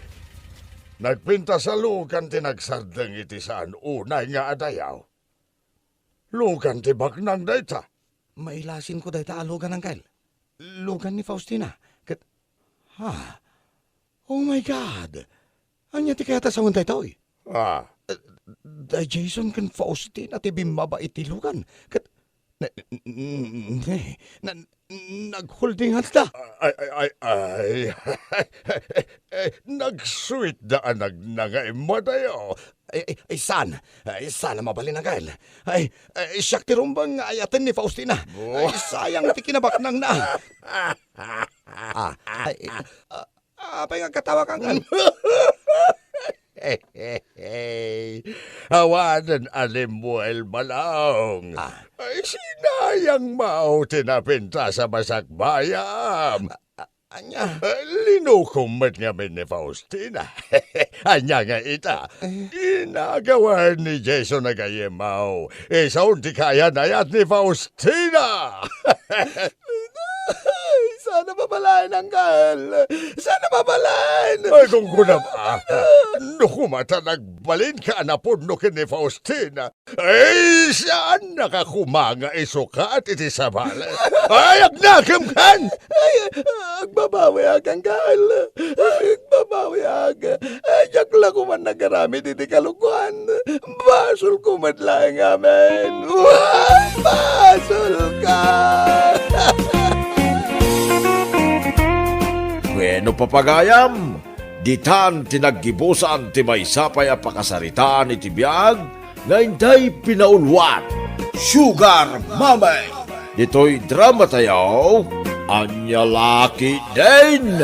Speaker 1: nagpinta sa lukan ti nagsardeng iti saan unay nga adayaw. Lukan ti baknang dayta.
Speaker 7: Mailasin ko dahi ta alugan ng kail. Lugan ni Faustina. Oh my God! Anya ti kaya ta sa untay taoy? Da Jason kan Faustina ti bimaba iti lugan. Nagholding hands da.
Speaker 1: Ay. Nag-sweet da nagnangay mo dayo.
Speaker 7: Sana mabalin na kail. Siyak ti rumbang ayatan ni Faustina. Sayang ti kinabaknang na. Apay nga katawa kang kan?
Speaker 1: Awanan Limuel Balong. Ay sinayang mao tinapinta sa masakbayam.
Speaker 7: Anya?
Speaker 1: Linukom met nga ni Faustina. Anya nga ita. Ginagawa ni Jason na gayimaw. Isaw di kaya nayat ni Faustina.
Speaker 7: Sana mabalaan ang kal. Sana mabalaan.
Speaker 1: Ay kung kunam kumata nagbalin ka na puno ni Faustina. Ay saan nakakumanga isukat iti sabala. Ay agnakam kan.
Speaker 7: Ay agbabawi agang kal. Agbabawi aga. Ay jak lang kuman nagaramit iti kalukuhan. Basol kuman lang amen. Basol ka.
Speaker 5: Bueno papagayam, ditan tinaggibusan ti maysapay a pakasaritaan iti biyag, nga inday pinaulwan, Sugar Mamay. Dito'y drama tayo, Anya Laki din.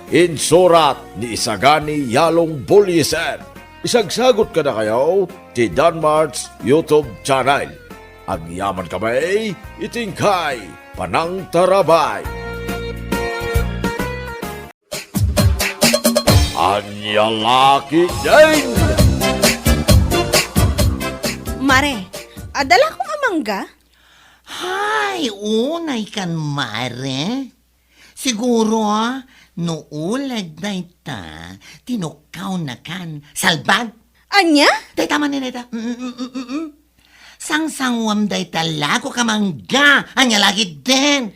Speaker 5: Insurat ni Isagani Yalong Bulyesen. Isagsagot ka na kayo ti Danmart's YouTube channel.
Speaker 10: Agyaman kamay, itingkay, panang tarabay. Anyalaki din!
Speaker 6: Mare, adala ko nga mangga?
Speaker 11: Hay, unay kan mare. Siguro, nuulag na ita, tinukaw na kan, salbag.
Speaker 6: Anya?
Speaker 11: Day tama ni neta. Sangsangwam day talako ka mangga, anya lagi din.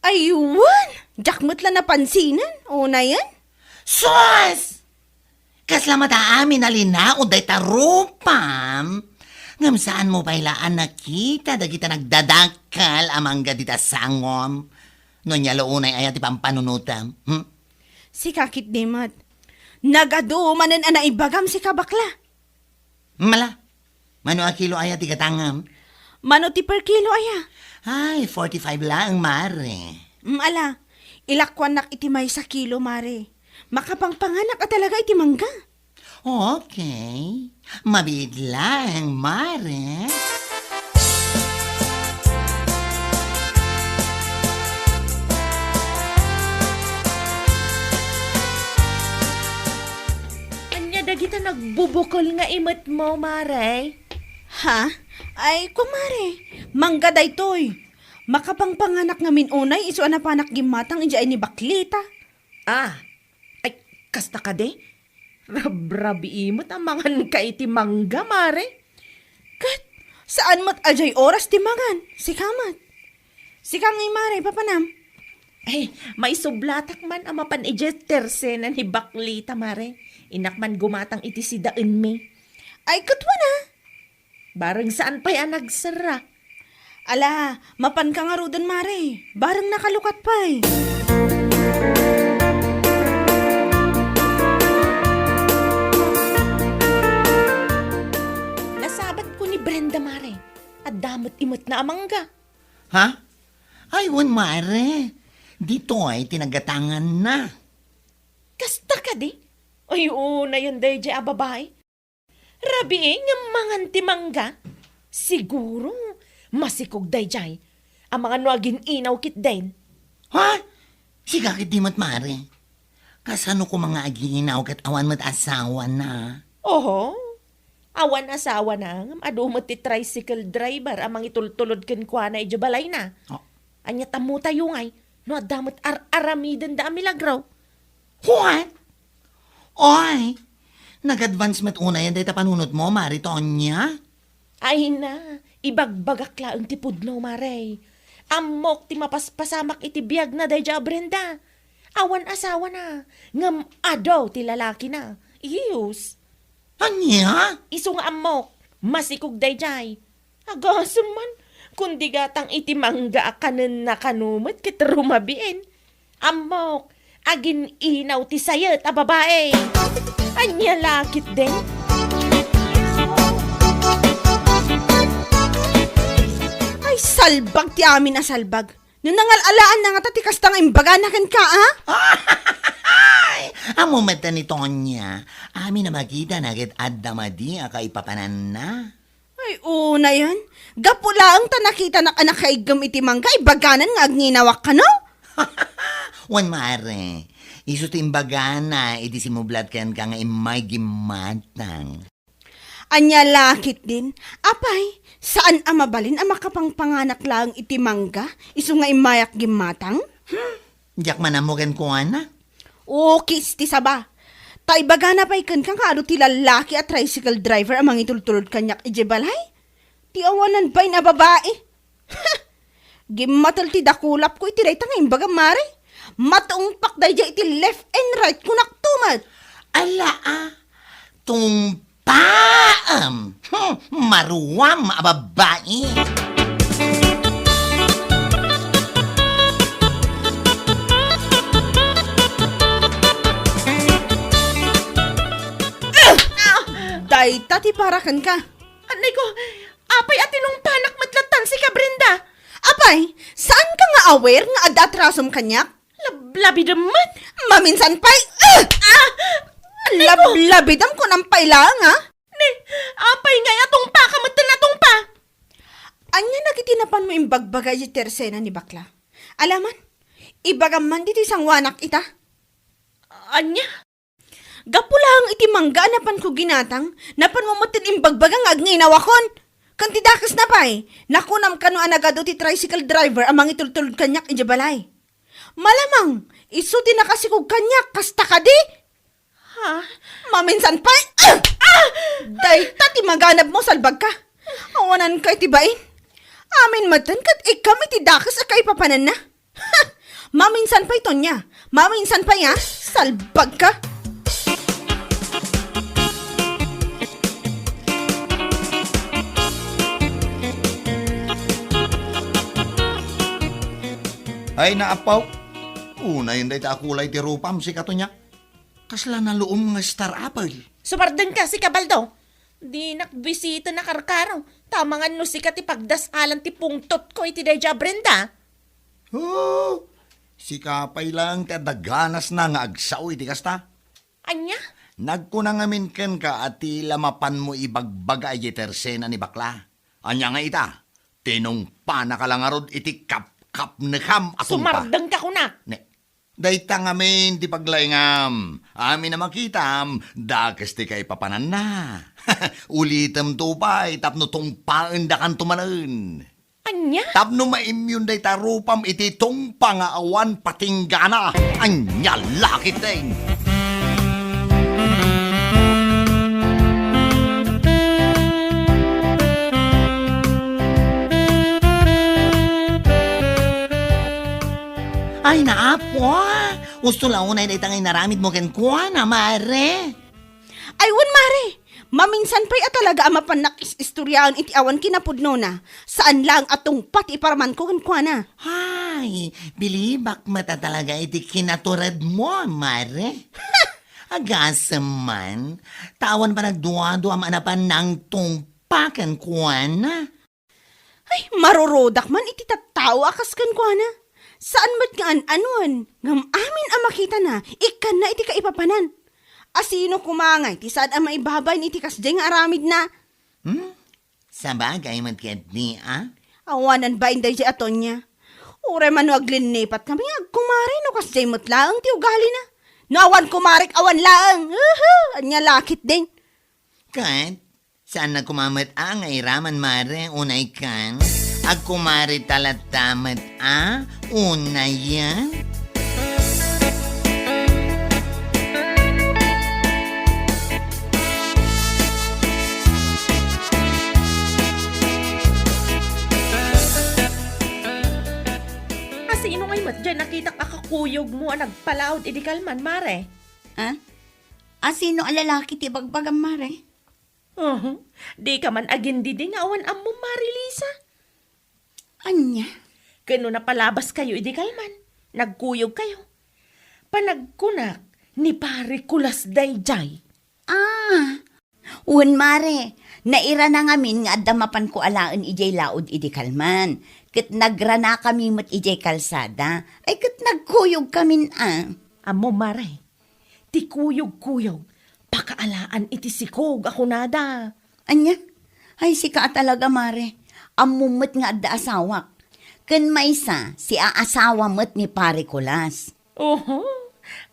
Speaker 6: Ayun! Jakmot lang napansinan. Una yan?
Speaker 11: Sus! Kasla amin na linao day tarupam. Ngam saan mo bailaan nakita dagita nagdadakal amangga dita sangom. No niya loonay ayat ipampanunutam.
Speaker 6: Si kakit dimat. Nagadumanan ana ibagam si kabakla.
Speaker 11: Mala, mano a kilo ayat igatangam?
Speaker 6: Mano ti per kilo aya?
Speaker 11: Ay, 45 lang, mare.
Speaker 6: Ala, ilakwan nak iti may sa kilo, mare. Makapangpanganak at talaga iti mangga.
Speaker 11: Okay, mabid lang, mare.
Speaker 12: Anya dagita nagbubukol nga imot mo, mare?
Speaker 6: Ha? Ay, kumare, mangga daytoy. Makapangpanganak nga minunay, iso anapanak gimatang inja ni baklita.
Speaker 12: Ah, ay, kasta ka de? Rabrabi imot amangan ka iti mangga, mare?
Speaker 6: Kat, saan mat ajay oras ti mangan? Si kamat. Si kangay mare, papanam.
Speaker 12: Ay, may sublatak man ang mapan ijeterse na ni baklita, mare. Inakman gumatang iti si daen me.
Speaker 6: Ay, katwa na.
Speaker 12: Barang saan pa yan nagsara?
Speaker 6: Ala, mapan ka nga rudan, mare. Barang nakalukat pa eh.
Speaker 12: Nasabat ko ni Brenda, mare. At damot imot na amangga.
Speaker 11: Ha? Ay, wan, mare. Dito ay tinagatangan na.
Speaker 12: Kasta ka di? Ay, una yun day a babae. Rabi nga mangan ti mangga. Siguro, masikog day jay. Ang mga nuagin inaw kit din.
Speaker 11: Ha? Siga kit di mat, mare. Kasano ko mga aginaw kat awan mat asawa na.
Speaker 12: Oho, awan asawa na. Adumot ti tricycle driver amang itultulod ken kwa na ijabalay na.
Speaker 11: Oh.
Speaker 12: Anya tamu tayo ngay. No adamot aramiden da milagraw.
Speaker 11: What? Oy, nag-advance mat una yan dahil panunot mo, Maritonya?
Speaker 12: Ay na, ibagbagak laang ti pudno, mare. Amok ti mapaspasamak iti biyag na dayja Brenda. Awan asawa na, ngam adaw ti lalaki na. Iyus.
Speaker 11: Anya?
Speaker 12: Iso nga amok, masikog dayjay. Agasam man, kundi gatang iti mangga akanen na kanumot kit rumabiin. Amok, agin inaw ti sayat a babae. Anya lakit din.
Speaker 6: Ay, salbag ti amin na salbag. Nung nangalalaan na nga tati kastang imbaganakan ka, ha?
Speaker 11: Ay, amo mata ni Tonya. Amin na magita na agad adamadi aka ipapanan na.
Speaker 6: Ay, una yan. Gapula ang tanakita na anak kaigam iti mangga, ibaganan nga agninawak ka, no?
Speaker 11: Wan mare, iso ti imbagana, iti simublat kan ka nga imay gimatang.
Speaker 6: Anya lakit din. Apay, saan ang mabalin ang makapangpanganak lang iti mangga? Iso nga imayak gimatang?
Speaker 11: Diyak manamugan ko ana.
Speaker 6: Kis ti saba. Tay bagana pa ikan kang kaaro ti lalaki at tricycle driver amang itultulod kanyak ijebalay? Ti awanan ba'y na babae? Gimatal ti dakulap ko iti raytang imbaga mare. Matungpak dayja iti left and right kunak tumat.
Speaker 11: Ala tumpaam. Maruwam a babae.
Speaker 6: Dayta ti parakan ka.
Speaker 12: Anay ko, apay atinong panak matlatan si ka Brenda.
Speaker 6: Apay, saan ka nga aware nga adatrasom kanyak?
Speaker 12: Lablabidamman.
Speaker 6: Maminsan pa'y, lablabidam ko ng pailang, ha?
Speaker 12: Ne, apay nga atong pa, kamatan atong pa.
Speaker 6: Anya nagitinapan mo yung bagbagay si Tersena ni Bakla. Alaman, ibagam man dito isang wanak ita.
Speaker 12: Anya?
Speaker 6: Gapulang iti mangga napan ko ginatang, napan mo matin imbagbagang agnginawakon. Kantidakas na pa nakunam ka no anagado ti tricycle driver amang itultulod kanyak ijabalay. Malamang, isuti na kasi kong kanyak, kasta ka di?
Speaker 12: Ha?
Speaker 6: Maminsan pa, Day, tati maganap mo salbag ka. Awanan ka itibain. Amin matan kat ikam itidakas akay papanan na. Maminsan pa ito niya. Maminsan pa ya, salbag ka.
Speaker 9: Ay naapaw. Una yun dahi ta kulay ti rupam si katunya. Kasla na luom nga star apple.
Speaker 12: Sumardan ka si Kabaldo. Di nakbisita na karkaraw. Tamangan no si kati pagdasalan ti pungtot ko iti Deja Brenda.
Speaker 9: Oh, si kapay lang ti daganas na nga agsaw iti kasta.
Speaker 12: Anya?
Speaker 9: Nagkunangamin ken ka at ti lamapan mo ibagbaga iti Tersena ni Bakla. Anya nga ita, tinungpa na kalangarod iti kap nekam atong pa.
Speaker 12: Sumardang ka kuna.
Speaker 9: Ne, dayta ngamin ti paglayngam. Amin na makitam, dakas ti kay papanan na. Ulitam to pa'y tapno tungpaan da kan tumanan.
Speaker 12: Anya?
Speaker 9: Tapno maimyun dayta rupam iti tungpa nga awan patinggana. Anya lakit din.
Speaker 11: Ay, naapo. Gusto lang unay na itangay naramid mo ken kuha na, mare.
Speaker 6: Ay, wan mare. Maminsan pa'y talaga amapan nakis-istoryaan iti awan kinapudno na. Saan lang atong pati paraman ko kankwana.
Speaker 11: Ay, bilibak mata talaga iti kinaturad mo, mare. Agasam man, tawan pa nagduwa-duwa manapan ng tungpakan kuana.
Speaker 6: Ay, marurodak man iti tattawa akas kankwana. Saan ba't nga anuan? Ngam amin ang makita na, ikan na iti kaipapanan. Asino kumangay, ti saan ang maibabay ni iti kasdeng aramid na.
Speaker 11: Sa bagay matket ni,
Speaker 6: Awanan ba inday si aton niya? Ure man no aglinipat kami, kumari no kasdeng mutlaang ti ugali na. No awan kumarik awan laang, anya lakit din.
Speaker 11: Kat, saan na kumamat ay raman mare, unay kan? Ag kumari talatamat unay yan?
Speaker 12: Asino ngay mat dyan nakita kakakuyog mo ang nagpalaod idikalman, mare?
Speaker 2: Ha? Asino ang lalaki ti bagbagam, mare?
Speaker 12: Di ka man agin diding awan ang mo, Marilisa.
Speaker 2: Anya?
Speaker 12: Kano na palabas kayo, idikalman. Nagkuyog kayo. Panagkunak ni pare kulas dayjay.
Speaker 2: Un mare, naira na ngamin nga adamapan ko alaan ijay laod idikalman. Kat nagrana kami mat ijay kalsada, ay kat nagkuyog kami
Speaker 12: Amo, mare, ti kuyog-kuyog, pakaalaan iti sikog ako nada.
Speaker 2: Anya? Ay, sika talaga, mare. Amumot nga adda asawak. Ken maysa, si aasawa mo't ni pare kulas.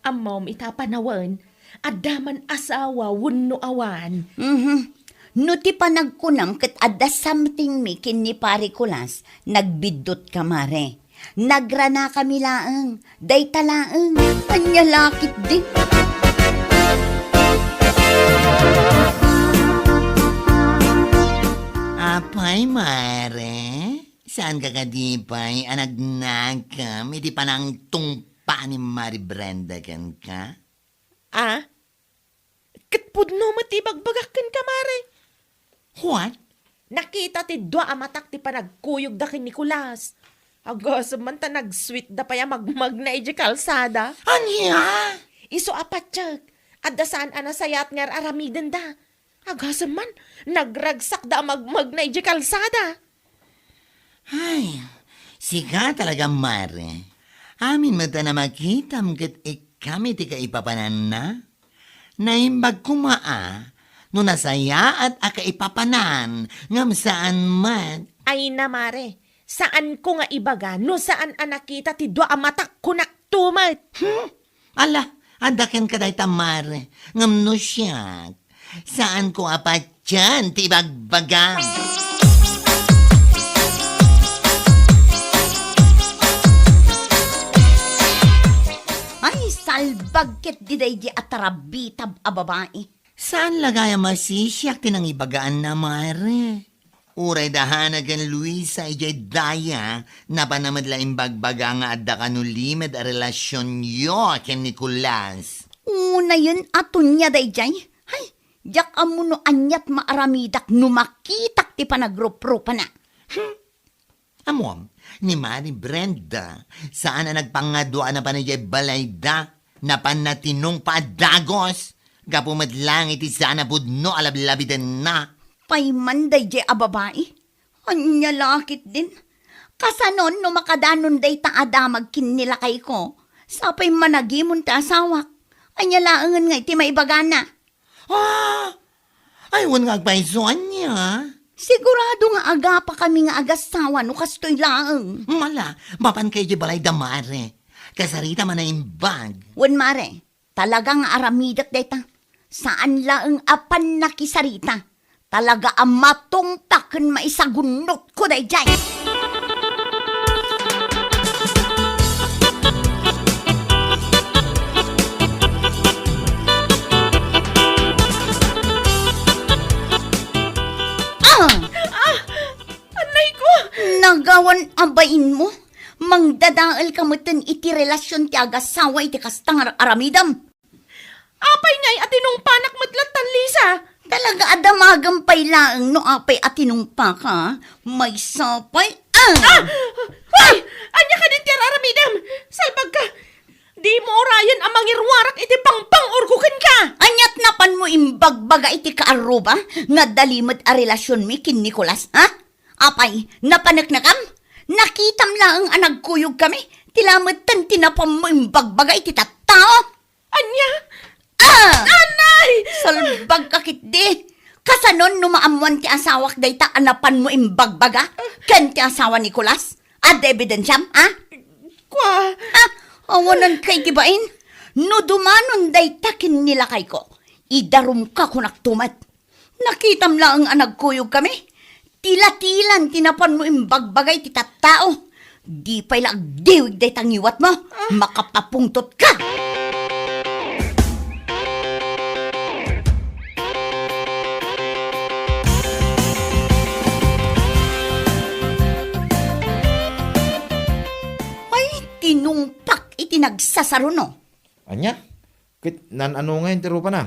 Speaker 12: Amom itapanawan, adaman asawa wunno awan.
Speaker 2: No ti panagkunam ket adda something mi kin ni pare kulas, nagbidot ka, mare. Nagrana kami laeng, day talaeng, anya lakit din.
Speaker 11: Apay, mare? Saan ka kadipay? Anagnagkam, iti panang tungpa ni Mari Brenda kan ka?
Speaker 12: Katpudno matibagbagakan ka, mare.
Speaker 11: What?
Speaker 12: Nakita ti dua amatak ti panagkuyog da kin Nicolas. Agos man ta nag-sweet da pa ya magmag na iji kalsada.
Speaker 11: Anya?
Speaker 12: Iso apatsyag. Adda saan anasayat ngar aramiden da. Agos man, nagragsak da magmag na iji kalsada.
Speaker 11: Ay, siga talaga, mare. Amin mata na makitam kat ikami ti kaipapanan na. Naimbag kumaa, no nasaya at akaipapanan, ngam saan man
Speaker 12: Ay na mare, saan ko nga ibaga no saan nakita ti dua amatak kunak tumat?
Speaker 11: Ala, andakan ka day tamare. Ngam no siya. Saan ko apat dyan, tibagbagang?
Speaker 2: Ay, salbagket di day di atarabitab a babae.
Speaker 11: Saan lagaya masisyak tinang ibagaan na mare? Uray dahanagan Luisa ijay daya na panamadlaing bagbaga nga adda kanulimad a relasyon yo ken Nicolas.
Speaker 2: Una yun aton niya day jay. Ay, jak amuno anyat maaramidak numakitak ti panagrup-rupa na.
Speaker 11: Amom, ni Mari Brenda, saan na nagpangadwa na panayay balayda na panatinong padagos? Gapumadlang iti sana budno alablabidan na.
Speaker 2: Payman day jay a babae. Anya lakit din. Kasanon no makadanon day ta adamag kinilakay ko. Sapay managimon ta asawak. Anya laangan nga iti maibagana.
Speaker 11: Aywan nga agpaisoan niya.
Speaker 2: Sigurado nga aga pa kami nga agasawa no kastoy laang.
Speaker 11: Mala, mapan kay di balay damare. Kasarita man na imbag.
Speaker 2: Wan mare, talagang aramidak dayta. Saan laang apan nakisarita. Talaga ang matungtaken maisagunot ko dayjay.
Speaker 12: Anay ko!
Speaker 2: Nagawan abain mo? Mangdadaal ka moten iti relasyon ti agasawa iti kastang aramidam.
Speaker 12: Apay ngay atinong panak madlatan Lisa.
Speaker 2: Talaga adamagam pay laang no apay atinumpa ka. May sapay.
Speaker 12: Hoy! Anya ka din tiyar aramidam! Salbag ka! Di mo orayan ang mangirwarak iti pangpang-urgukan ka!
Speaker 2: Anyat napan mo imbagbaga iti kaaruba nga dalimad a relasyon mi kin Nicolas, ha? Apay, napanaknakam? Nakitam laang anagkuyog kami? Tilamad tan tinapam mo imbagbaga iti tattao?
Speaker 12: Anya?
Speaker 2: Anay! Salbag kakit di. Kasanon numaamuan ti asawak day ta anapan mo imbagbaga? Ken ti asawa Nicolas? Ad ebidensyam, ha?
Speaker 12: Kwa?
Speaker 2: Awanan kay tibain. No dumanon day takin nilakay ko. Idarum ka kunak tumat. Nakitam lang ang anagkuyog kami. Tila-tilan tinapan mo imbagbagay ti tattao. Di pa'y lagdiwig day tangiwat mo. Makapapungtot ka. Tinumpak iti nagsasaruno.
Speaker 5: Anya? Kit nan ano nga yung tirupa na?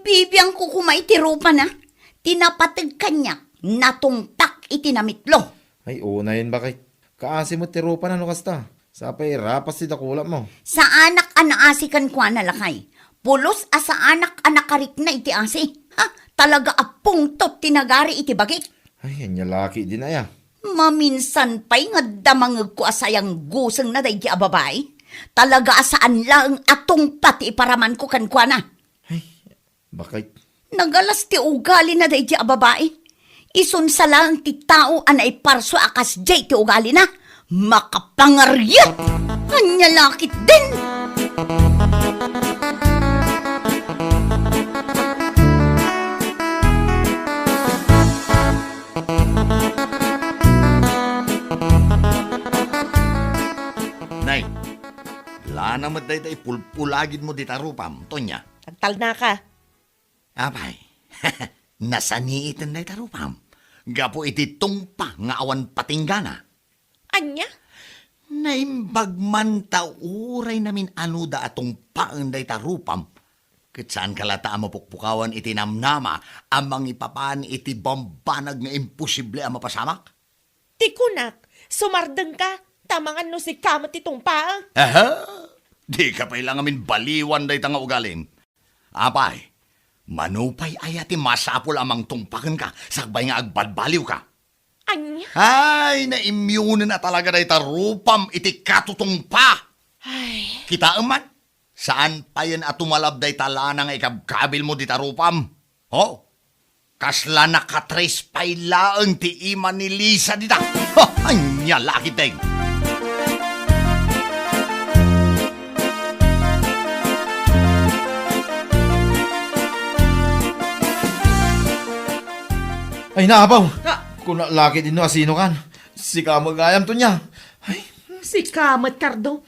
Speaker 2: Bibiyang ko kumay tirupa na. Tinapatag kanya. Natumpak iti namitlo.
Speaker 5: Ay, una yun bakit? Kaasi mo tirupa na no kasta. Sapay rapas si dakula mo.
Speaker 2: Sa anak anaasikan ko analakay. Pulos sa anak anakarik na iti asi. Ha? Talaga apungtot tinagari iti bagik.
Speaker 5: Ay, yan laki din na ya.
Speaker 2: Maminsan pa'y nga damangag ko asayang gusang na day di ababay. Talaga asaan lang atong pati iparaman ko kankwana.
Speaker 5: Ay, bakit?
Speaker 2: Nagalas ti ugali na day di ababay. Isun sa lang ti tao anay parso akas jay ti ugali na. Makapangaryat! Anya lakit din!
Speaker 9: Nay, lana mo day pulpulagid mo di tarupam, Tonya.
Speaker 12: Tagtal na ka.
Speaker 9: Abay, nasaniitan day tarupam. Gapo iti tungpa nga awan patinggana.
Speaker 12: Anya?
Speaker 9: Naimbag man tauray namin anuda atong paang day tarupam. Kitsaan kalata ang mapukpukawan iti namnama amang ipapan iti bambanag nga imposible ang mapasamak?
Speaker 12: Tikunak, sumardeng ka. Tamangan no si kamat itong paang.
Speaker 9: Aha! Di ka pa ilang amin baliwan day tanga ugalin. Apay, manupay ayati masapol amang tungpakan ka, sakbay nga agbadbaliw ka.
Speaker 12: Anya?
Speaker 9: Ay, na-immune na talaga day tarupam iti katutungpa.
Speaker 12: Ay.
Speaker 9: Kita man, saan pa yan at tumalab day tala nga ikabkabil mo di tarupam? Oh, Kasla nakatres pailaan ti ima ni Lisa dita. Anya laki deng.
Speaker 13: Ay naabaw! Kung laki din no asino kan, si kamagayam to niya.
Speaker 12: Si Kamat Cardo.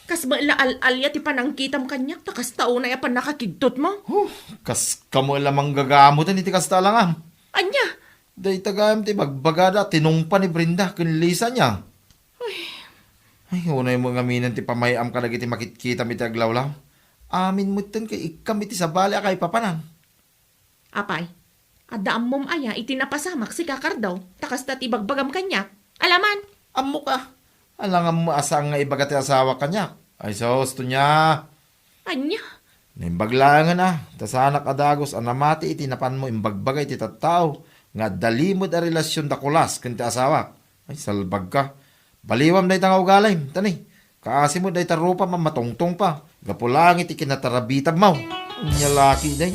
Speaker 12: Kas maalaal-alya ti panangkitam kanyak, takas tao na yapan nakakigtot mo.
Speaker 13: Kas kamo lamang gagamutan iti kasta langam.
Speaker 12: Anya?
Speaker 13: Day tagayam ti bagbagada, tinungpa ni Brenda, kinlisa niya. Ay, unay mo ngaminan ti pamayam ka iti makitkitam iti aglawlaw. Amin mo ten kay ikam iti sabali akay papanan.
Speaker 12: Apay, adaam mom aya iti napasamak si Kakardaw, takas ti bagbagam kanyak. Alaman?
Speaker 13: Amo ka. Alangam mo asang nga ibagat ti asawa kanya. Ay sos to niya.
Speaker 12: Anya?
Speaker 13: Nimbaglangan na. Tasanak adagos anamati iti napan mo imbagbagay ti tattao. Nga dalimod a relasyon da kulas kanti asawa. Ay salbag ka. Baliwam day tangaw galay. Tani. Kaasi mo day tarupa mamatongtong pa. Gapulang iti kinatarabitab mo. Nyalaki day.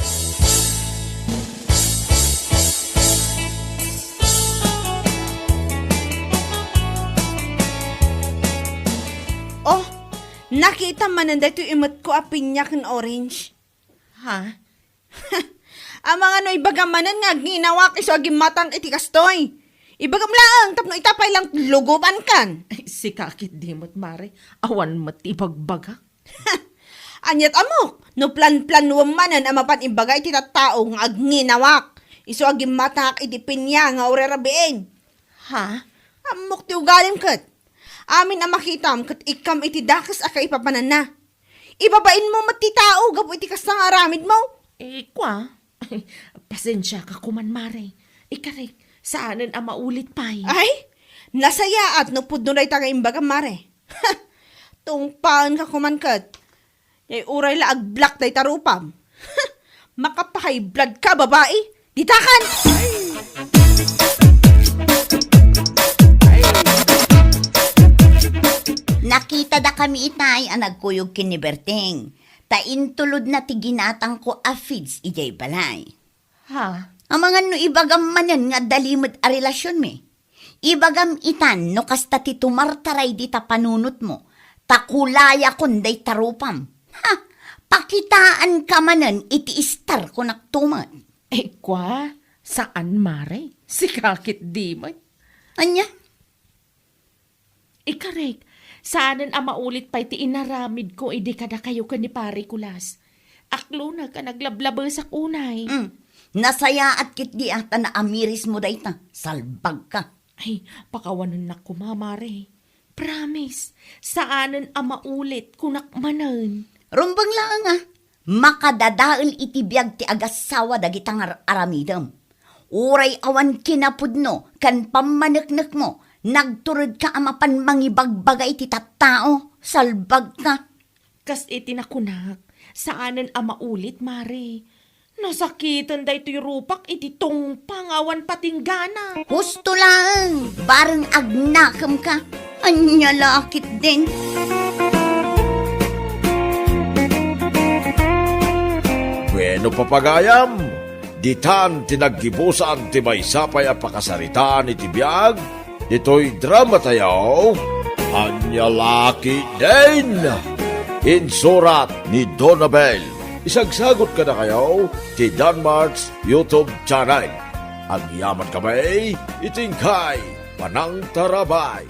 Speaker 6: Nakita man nanda ito imot ko a pinyak ng orange.
Speaker 12: Ha?
Speaker 6: Ang mga no ibagamanan nga ginawak iso aging matang iti kastoy. Ibagam lang, tapno itapay lang luguban kan.
Speaker 12: Ay, si kakit dimot mare, awan matibagbaga.
Speaker 6: Anyat amok, no plan-plan wamanan ang mapan imbagay iti tattao nga agninawak. Iso aging matak iti pinya nga urerabiin.
Speaker 12: Ha?
Speaker 6: Amok ti ugalim kat. Amin ang makitam kat ikam iti dakas aka ipapanan na. Ibabain mo matitao gapo iti kas nga aramid mo.
Speaker 12: Kwa? Pasensya ka kuman mare. Ikarik, saanan ang maulit pa'y?
Speaker 6: Ay, nasaya at no pudno na itaga imbaga mare. Tungpaan ka kuman kat. Yay uray la ag-black day tarupam. Makapakay blood ka babae. Ditakan!
Speaker 2: Nakita da kami itay ang nagkuyog kiniberting. Taintulod na ti ginatang ko a feeds ijay balay.
Speaker 12: Ha?
Speaker 2: Ang mga no ibagam manan nga dalimod a relasyon mi. Ibagam itan no kasta ti tumartaray di ta panunot mo. Takulaya kunday tarupam. Ha? Pakitaan ka manan iti istar ko naktuman.
Speaker 12: Kwa? Saan mare? Si kakit dimot.
Speaker 2: Anya?
Speaker 12: Ikarik, saanan ang maulit pa iti inaramid ko idi kada kayo ka ni pare kulas. Aklo na ka naglablabal sa kunay.
Speaker 2: Nasaya at kit di ata na amiris mo dayta. Salbag ka.
Speaker 12: Ay, pakawanan na ko mamare. Promise, saanan ang maulit kunakmanan.
Speaker 2: Rumbang lang makadadaal iti biyag ti agasawa dagitang aramidam. Uray awan kinapudno kan pamaneknek mo. Nagturod ka amapan mangibagbagay iti tattao. Salbag ka.
Speaker 12: Kas iti nakunak, saanan ang maulit mare. Nasakitan da ito'y rupak iti tungpang awan patinggana.
Speaker 2: Husto lang. Barang agnakam ka. Anya lakit din.
Speaker 10: Bueno papagayam, ditan tinaggibusan ti may sapay a pakasaritaan iti biyag, ito'y drama tayo, Anya Laki din! Insurat ni Donabel. Isagsagot ka na kayo ti Danmarks YouTube channel. Ang yaman kamay, itingkay, Panang Tarabay.